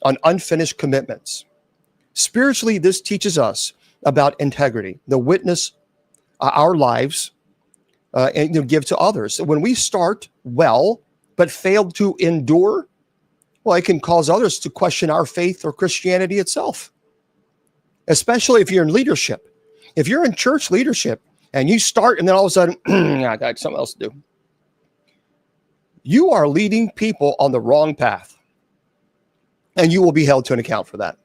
A: on unfinished commitments. Spiritually, this teaches us about integrity, the witness our lives and give to others. When we start well, but fail to endure, Well, it can cause others to question our faith or Christianity itself, especially if you're in leadership. If you're in church leadership and you start and then all of a sudden, I got something else to do. You are leading people on the wrong path, and you will be held to an account for that.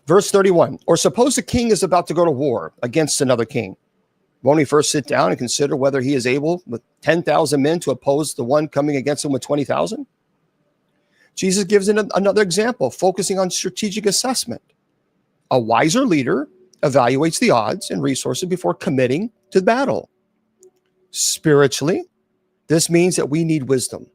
A: Verse 31, or suppose a king is about to go to war against another king. Won't he first sit down and consider whether he is able with 10,000 men to oppose the one coming against him with 20,000? Jesus gives another example, focusing on strategic assessment. A wiser leader evaluates the odds and resources before committing to the battle. Spiritually, this means that we need wisdom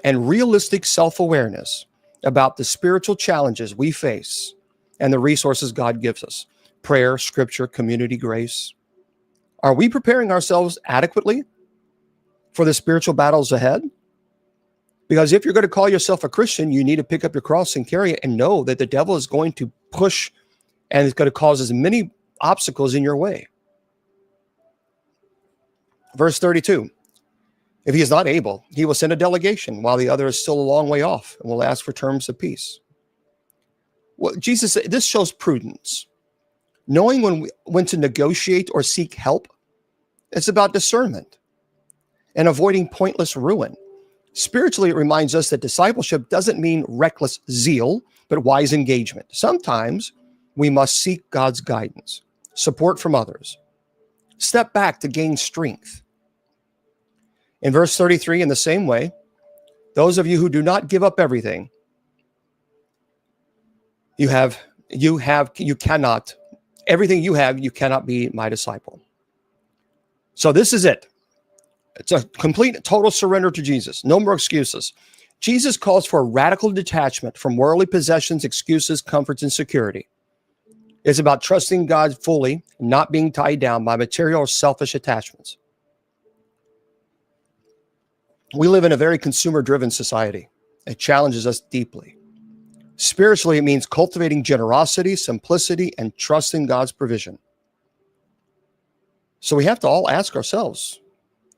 A: and realistic self-awareness about the spiritual challenges we face and the resources God gives us. Prayer, scripture, community, grace. Are we preparing ourselves adequately for the spiritual battles ahead? Because if you're going to call yourself a Christian, you need to pick up your cross and carry it and know that the devil is going to push and it's going to cause as many obstacles in your way. Verse 32, if he is not able, he will send a delegation while the other is still a long way off and will ask for terms of peace. Well, Jesus said, this shows prudence. Knowing when to negotiate or seek help, it's about discernment and avoiding pointless ruin. Spiritually, it reminds us that discipleship doesn't mean reckless zeal, but wise engagement. Sometimes we must seek God's guidance, support from others, step back to gain strength. In verse 33, in the same way, those of you who do not give up everything, everything you have, you cannot be my disciple. So this is it. It's a complete, total surrender to Jesus. No more excuses. Jesus calls for a radical detachment from worldly possessions, excuses, comforts, and security. It's about trusting God fully, not being tied down by material or selfish attachments. We live in a very consumer-driven society. It challenges us deeply. Spiritually, it means cultivating generosity, simplicity, and trusting God's provision. So we have to all ask ourselves,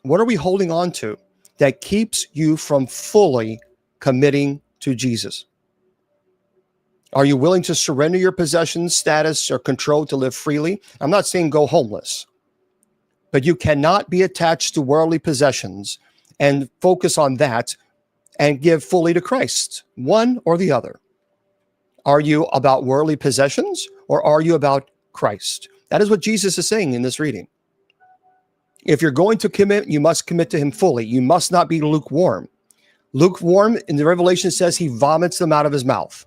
A: what are we holding on to that keeps you from fully committing to Jesus? Are you willing to surrender your possessions, status, or control to live freely? I'm not saying go homeless, but you cannot be attached to worldly possessions and focus on that and give fully to Christ, one or the other. Are you about worldly possessions or are you about Christ? That is what Jesus is saying in this reading. If you're going to commit, you must commit to him fully. You must not be lukewarm. Lukewarm, in the Revelation, says he vomits them out of his mouth.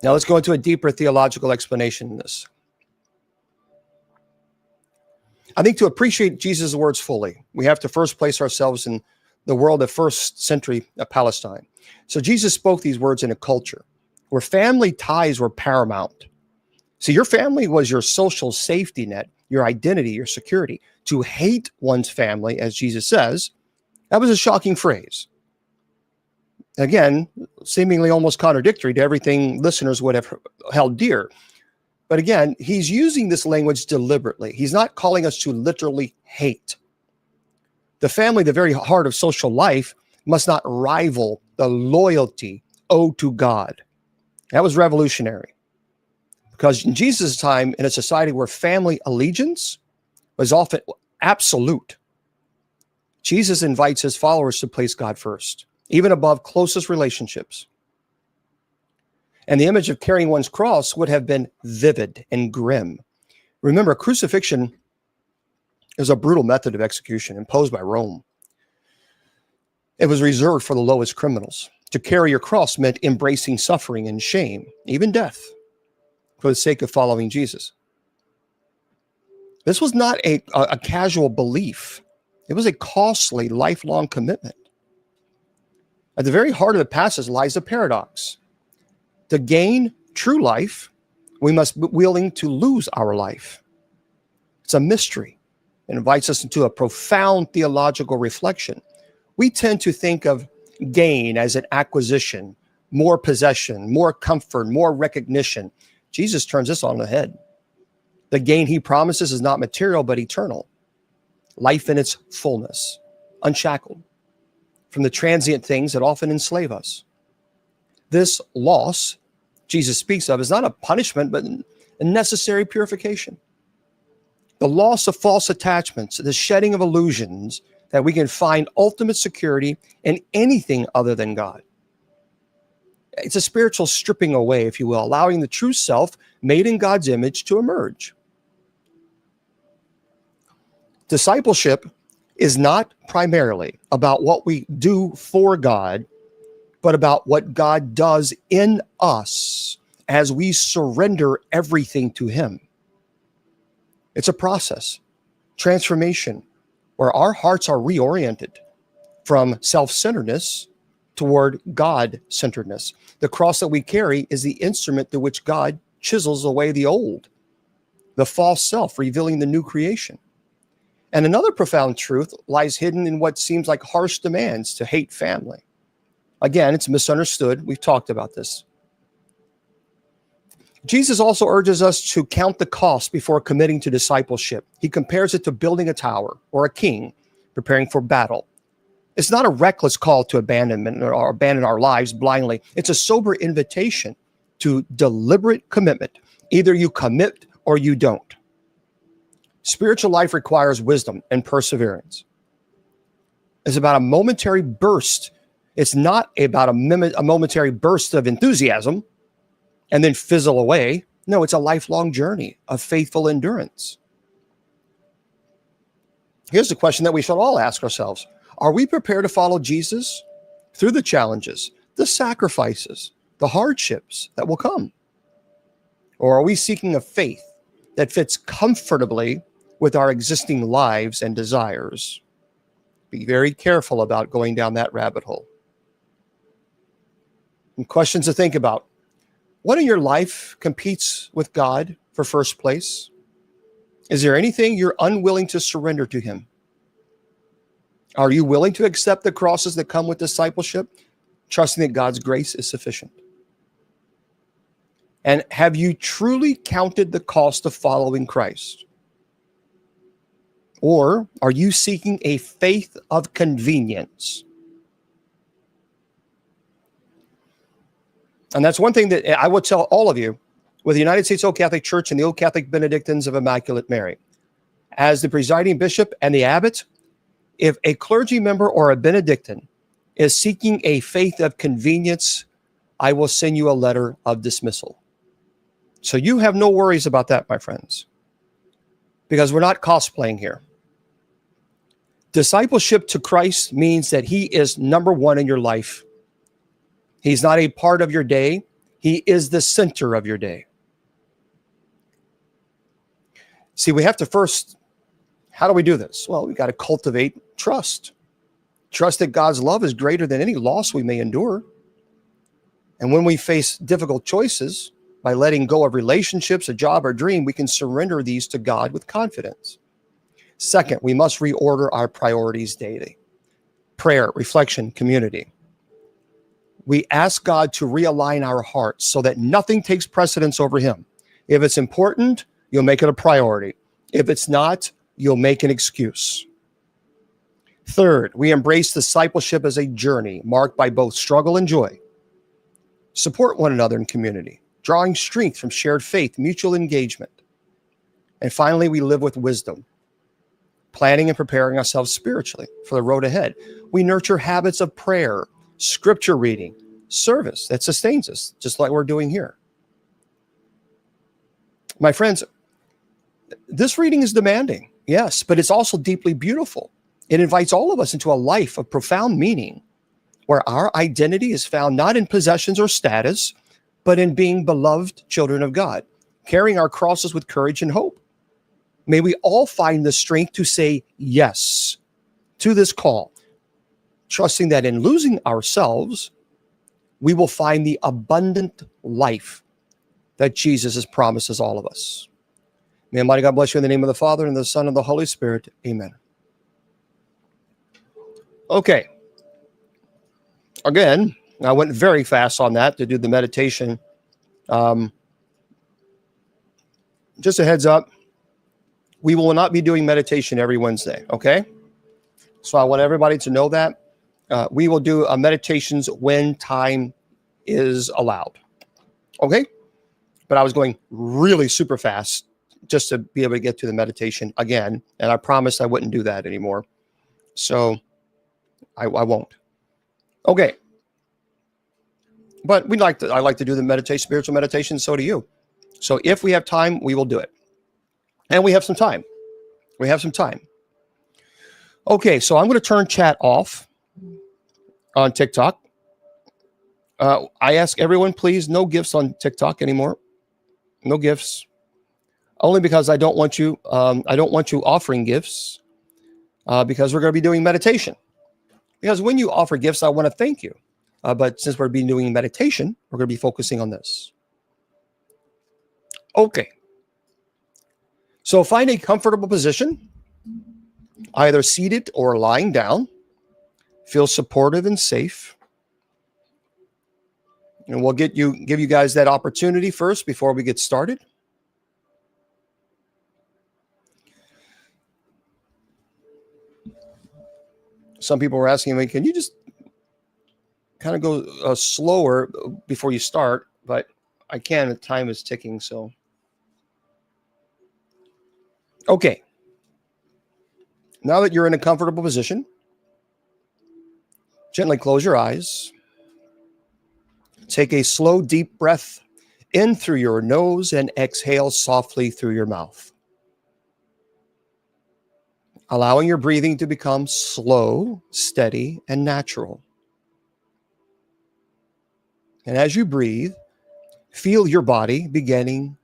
A: Now let's go into a deeper theological explanation in this. I think to appreciate Jesus' words fully, we have to first place ourselves in the world of first century Palestine. So Jesus spoke these words in a culture where family ties were paramount. See, your family was your social safety net, your identity, your security. To hate one's family, as Jesus says, that was a shocking phrase. Again, seemingly almost contradictory to everything listeners would have held dear. But again, he's using this language deliberately. He's not calling us to literally hate. The family, the very heart of social life, must not rival the loyalty owed to God. That was revolutionary. Because in Jesus' time, in a society where family allegiance was often absolute, Jesus invites his followers to place God first, even above closest relationships. And the image of carrying one's cross would have been vivid and grim. Remember, crucifixion is a brutal method of execution imposed by Rome. It was reserved for the lowest criminals. To carry your cross meant embracing suffering and shame, even death, for the sake of following Jesus. This was not a casual belief. It was a costly, lifelong commitment. At the very heart of the passage lies a paradox. To gain true life, we must be willing to lose our life. It's a mystery. It invites us into a profound theological reflection. We tend to think of gain as an acquisition, more possession, more comfort, more recognition. Jesus turns this on the head. The gain he promises is not material, but eternal. Life in its fullness. unshackled from the transient things that often enslave us. This loss Jesus speaks of is not a punishment, but a necessary purification. The loss of false attachments, the shedding of illusions, that we can find ultimate security in anything other than God. It's a spiritual stripping away, if you will, allowing the true self made in God's image to emerge. Discipleship is not primarily about what we do for God, but about what God does in us as we surrender everything to him. It's a process, transformation, where our hearts are reoriented from self-centeredness toward God-centeredness. The cross that we carry is the instrument through which God chisels away the old, the false self, revealing the new creation. And another profound truth lies hidden in what seems like harsh demands to hate family. Again, it's misunderstood. We've talked about this. Jesus also urges us to count the cost before committing to discipleship. He compares it to building a tower or a king preparing for battle. It's not a reckless call to abandonment or abandon our lives blindly. It's a sober invitation to deliberate commitment. Either you commit or you don't. Spiritual life requires wisdom and perseverance. It's about a momentary burst. It's not about a momentary burst of enthusiasm and then fizzle away. No, it's a lifelong journey of faithful endurance. Here's the question that we should all ask ourselves. Are we prepared to follow Jesus through the challenges, the sacrifices, the hardships that will come? Or are we seeking a faith that fits comfortably with our existing lives and desires? Be very careful about going down that rabbit hole. And questions to think about. What in your life competes with God for first place? Is there anything you're unwilling to surrender to him? Are you willing to accept the crosses that come with discipleship, trusting that God's grace is sufficient? And have you truly counted the cost of following Christ? Or are you seeking a faith of convenience? And that's one thing that I would tell all of you with the United States Old Catholic Church and the Old Catholic Benedictines of Immaculate Mary. As the presiding bishop and the abbot, if a clergy member or a Benedictine is seeking a faith of convenience, I will send you a letter of dismissal. So you have no worries about that, my friends, because we're not cosplaying here. Discipleship to Christ means that he is number one in your life. He's not a part of your day. He is the center of your day. See, we have to first, how do we do this? Well, we got to cultivate trust. Trust that God's love is greater than any loss we may endure. And when we face difficult choices, by letting go of relationships, a job, or dream, we can surrender these to God with confidence. Second, we must reorder our priorities daily. Prayer, reflection, community. We ask God to realign our hearts so that nothing takes precedence over him. If it's important, you'll make it a priority. If it's not, you'll make an excuse. Third, we embrace discipleship as a journey marked by both struggle and joy. Support one another in community, drawing strength from shared faith, mutual engagement. And finally, we live with wisdom, planning and preparing ourselves spiritually for the road ahead. We nurture habits of prayer, scripture reading, service that sustains us, just like we're doing here. My friends, this reading is demanding, yes, but it's also deeply beautiful. It invites all of us into a life of profound meaning, where our identity is found not in possessions or status, but in being beloved children of God, carrying our crosses with courage and hope. May we all find the strength to say yes to this call, trusting that in losing ourselves, we will find the abundant life that Jesus has promised all of us. May Almighty God bless you in the name of the Father, and the Son, and the Holy Spirit. Amen. Okay. Again, I went very fast on that to do the meditation. Just a heads up, we will not be doing meditation every Wednesday, okay? So I want everybody to know that. We will do meditations when time is allowed. Okay? But I was going really super fast just to be able to get to the meditation again. And I promised I wouldn't do that anymore. So I won't. Okay. But I like to do the meditation, spiritual meditation. So do you. So if we have time, we will do it. And we have some time. Okay. So I'm going to turn chat off on TikTok. I ask everyone, please, no gifts on TikTok anymore. No gifts. Only because I don't want you offering gifts because we're going to be doing meditation. Because when you offer gifts, I want to thank you. But since we're doing meditation, we're going to be focusing on this. Okay. So find a comfortable position, either seated or lying down. Feel supportive and safe. And we'll give you guys that opportunity first before we get started. Some people were asking me, can you just kind of go slower before you start? But I can, the time is ticking, so. Okay. Now that you're in a comfortable position, gently close your eyes. Take a slow, deep breath in through your nose and exhale softly through your mouth. Allowing your breathing to become slow, steady, and natural. And as you breathe, feel your body beginning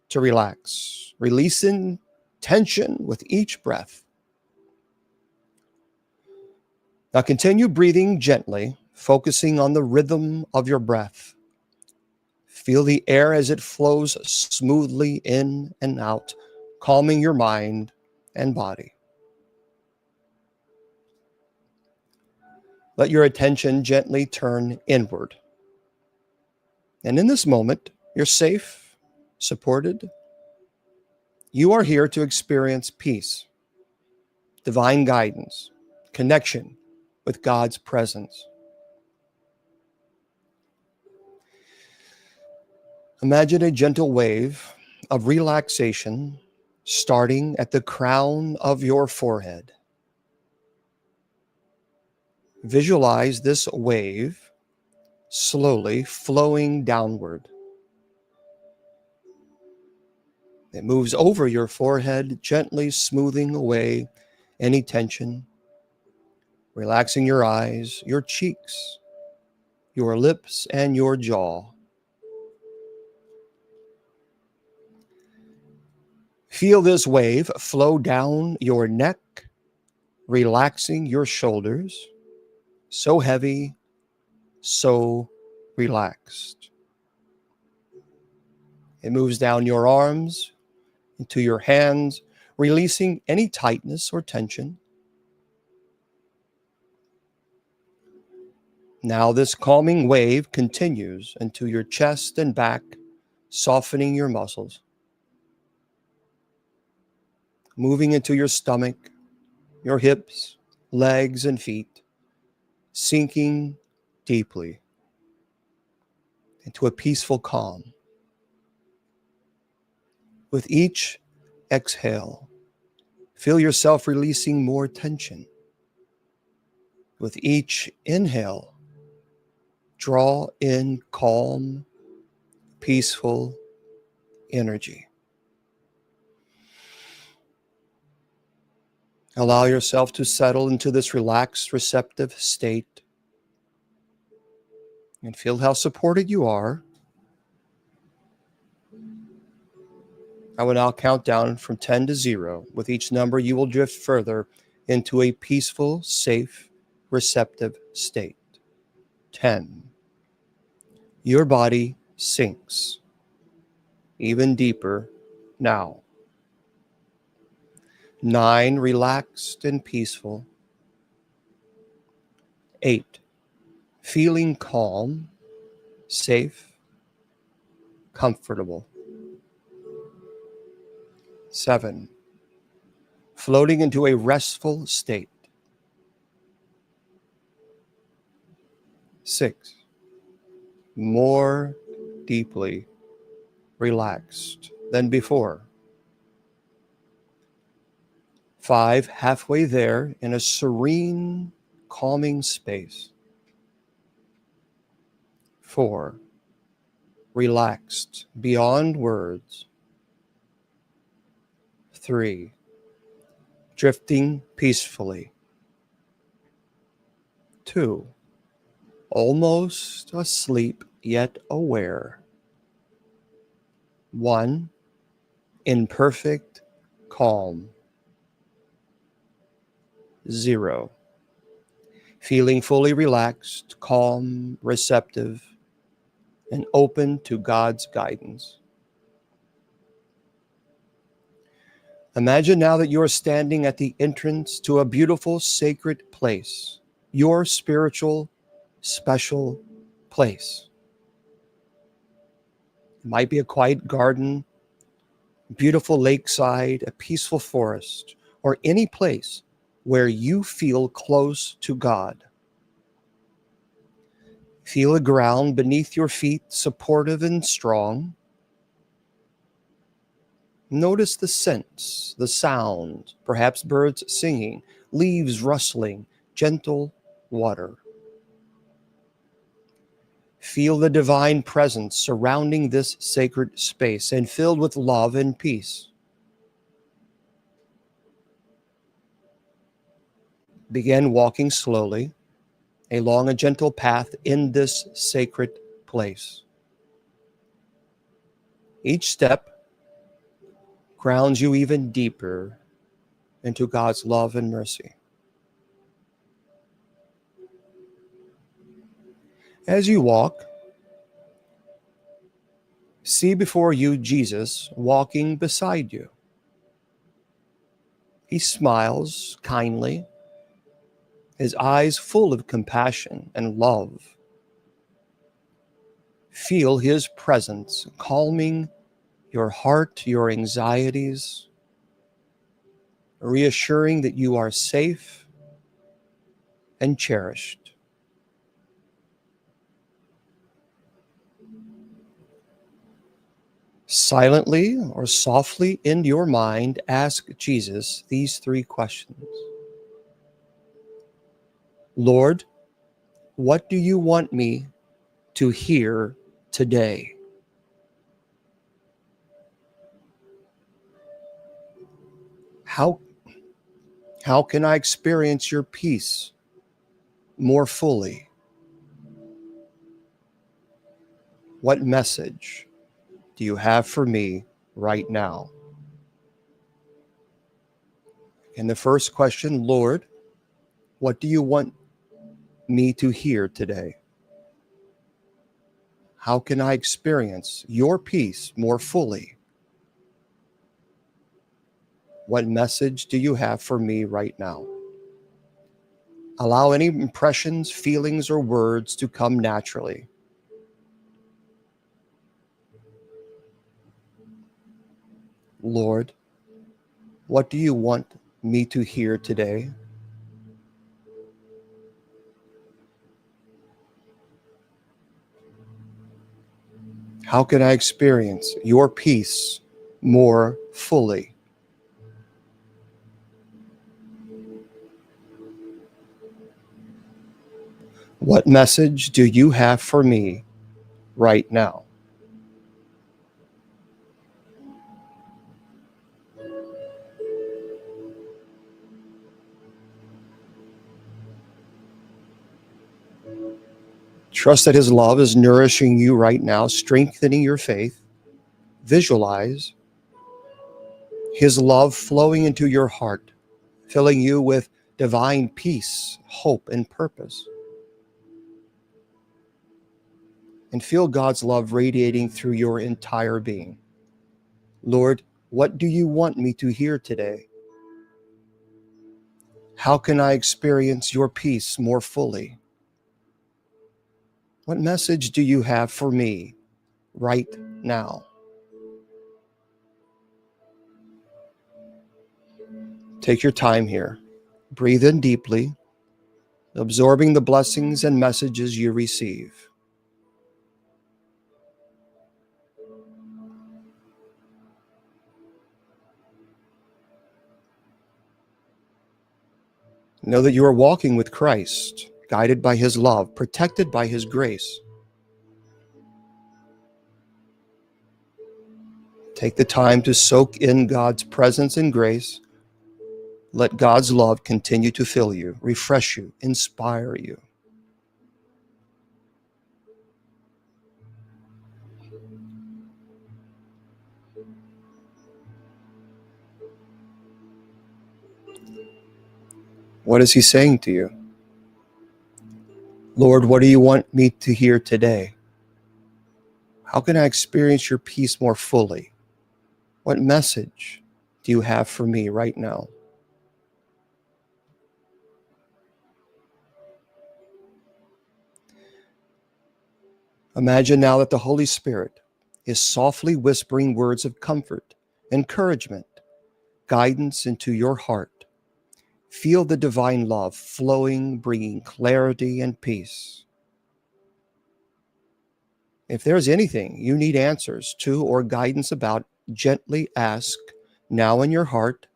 A: to relax, releasing tension with each breath. Now continue breathing gently, focusing on the rhythm of your breath. Feel the air as it flows smoothly in and out, calming your mind and body. Let your attention gently turn inward. And in this moment, you're safe, supported. You are here to experience peace, divine guidance, connection with God's presence. Imagine a gentle wave of relaxation starting at the crown of your forehead. Visualize this wave slowly flowing downward. It moves over your forehead, gently smoothing away any tension, relaxing your eyes, your cheeks, your lips, and your jaw. Feel this wave flow down your neck, relaxing your shoulders. So heavy, so relaxed. It moves down your arms into your hands, releasing any tightness or tension. Now this calming wave continues into your chest and back, softening your muscles. Moving into your stomach, your hips, legs, and feet, sinking deeply into a peaceful calm. With each exhale, feel yourself releasing more tension. With each inhale, draw in calm, peaceful energy. Allow yourself to settle into this relaxed, receptive state and feel how supported you are. I will now count down from 10 to 0. With each number, you will drift further into a peaceful, safe, receptive state. 10. Your body sinks even deeper now. 9. Relaxed and peaceful. 8. Feeling calm, safe, comfortable. 7. Floating into a restful state. 6, more deeply relaxed than before. 5, halfway there in a serene, calming space. 4, relaxed beyond words. 3, drifting peacefully. 2, almost asleep yet aware. 1, in perfect calm. 0, feeling fully relaxed, calm, receptive, and open to God's guidance. Imagine now that you are standing at the entrance to a beautiful sacred place, your spiritual, special place. It might be a quiet garden, beautiful lakeside, a peaceful forest, or any place where you feel close to God. Feel the ground beneath your feet supportive and strong. Notice the scents, the sound, perhaps birds singing, leaves rustling, gentle water. Feel the divine presence surrounding this sacred space and filled with love and peace. Begin walking slowly along a gentle path in this sacred place. Each step grounds you even deeper into God's love and mercy. As you walk, see before you Jesus walking beside you. He smiles kindly, his eyes full of compassion and love. Feel his presence calming your heart, your anxieties, reassuring that you are safe and cherished. Silently or softly in your mind, ask Jesus these 3 questions. Lord, what do you want me to hear today? How can I experience your peace more fully? What message do you have for me right now? And the first question, Lord, what do you want me to hear today? How can I experience your peace more fully? What message do you have for me right now? Allow any impressions, feelings, or words to come naturally. Lord, what do you want me to hear today? How can I experience your peace more fully? What message do you have for me right now? Trust that his love is nourishing you right now, strengthening your faith. Visualize his love flowing into your heart, filling you with divine peace, hope, and purpose. And feel God's love radiating through your entire being. Lord, what do you want me to hear today? How can I experience your peace more fully? What message do you have for me right now? Take your time here. Breathe in deeply. absorbing the blessings and messages you receive. Know that you are walking with Christ, guided by his love, protected by his grace. Take the time to soak in God's presence and grace. Let God's love continue to fill you, refresh you, inspire you. What is he saying to you? Lord, what do you want me to hear today? How can I experience your peace more fully? What message do you have for me right now? Imagine now that the Holy Spirit is softly whispering words of comfort, encouragement, guidance into your heart. Feel the divine love flowing, bringing clarity and peace. If there's anything you need answers to or guidance about, gently ask now in your heart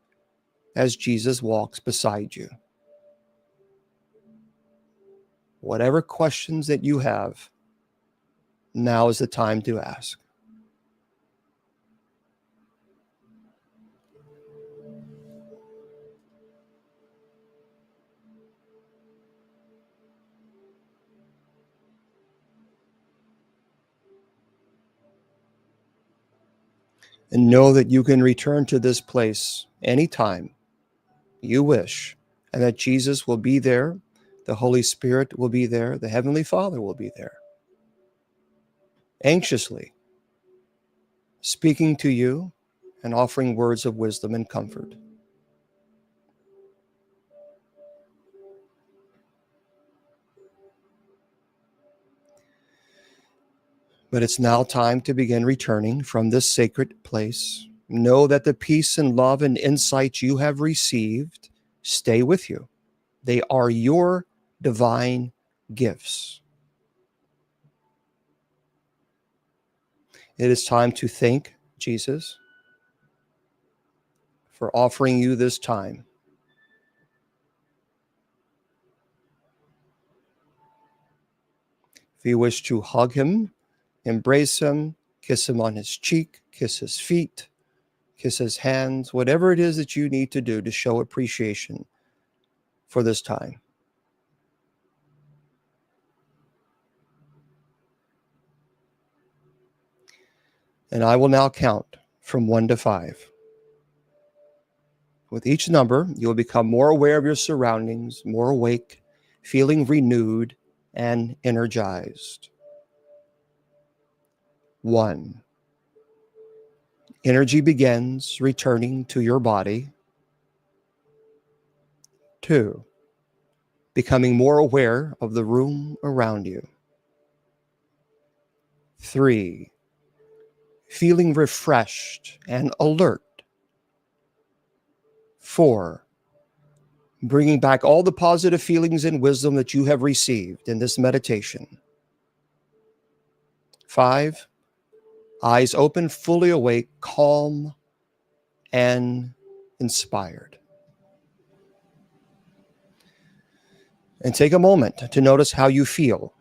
A: as Jesus walks beside you. Whatever questions that you have, now is the time to ask. And know that you can return to this place anytime you wish, and that Jesus will be there, the Holy Spirit will be there, the Heavenly Father will be there, anxiously speaking to you and offering words of wisdom and comfort. But it's now time to begin returning from this sacred place. Know that the peace and love and insight you have received stay with you. They are your divine gifts. It is time to thank Jesus for offering you this time. If you wish to hug him, embrace him, kiss him on his cheek, kiss his feet, kiss his hands, whatever it is that you need to do to show appreciation for this time. And I will now count from 1 to 5. With each number, you'll become more aware of your surroundings, more awake, feeling renewed and energized. 1. Energy begins returning to your body. 2. Becoming more aware of the room around you. 3. Feeling refreshed and alert. 4. Bringing back all the positive feelings and wisdom that you have received in this meditation. 5. Eyes open, fully awake, calm, and inspired. And take a moment to notice how you feel.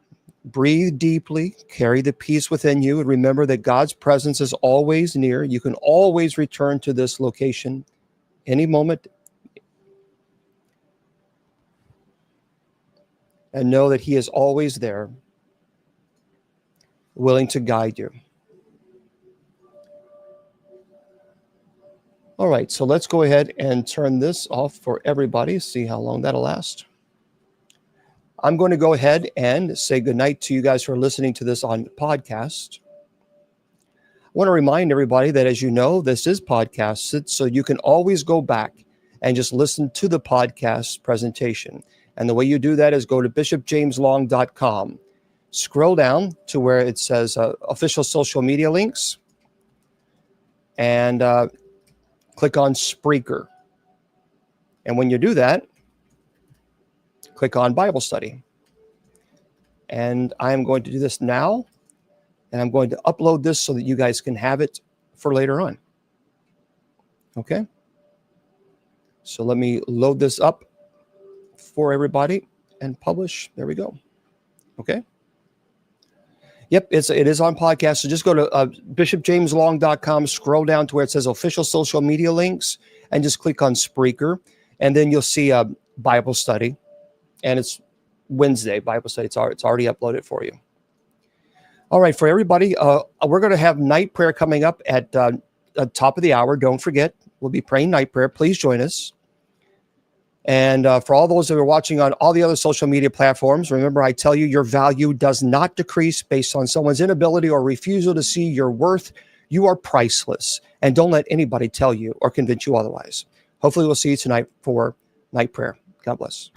A: Breathe deeply, carry the peace within you, and remember that God's presence is always near. You can always return to this location any moment. And know that He is always there, willing to guide you. All right, so let's go ahead and turn this off for everybody, see how long that'll last. I'm going to go ahead and say goodnight to you guys who are listening to this on podcast. I want to remind everybody that, as you know, this is podcasted, so you can always go back and just listen to the podcast presentation. And the way you do that is go to bishopjameslong.com. Scroll down to where it says official social media links, and click on Spreaker. And when you do that, click on Bible study. And I am going to do this now. And I'm going to upload this so that you guys can have it for later on. Okay. So let me load this up for everybody and publish. There we go. Okay. Yep, it is on podcast. So just go to bishopjameslong.com, scroll down to where it says official social media links, and just click on Spreaker. And then you'll see a Bible study. And it's Wednesday Bible study. It's already uploaded for you. All right, for everybody, we're going to have night prayer coming up at the top of the hour. Don't forget, we'll be praying night prayer. Please join us. And for all those that are watching on all the other social media platforms, remember, I tell you, your value does not decrease based on someone's inability or refusal to see your worth. You are priceless. And don't let anybody tell you or convince you otherwise. Hopefully, we'll see you tonight for night prayer. God bless.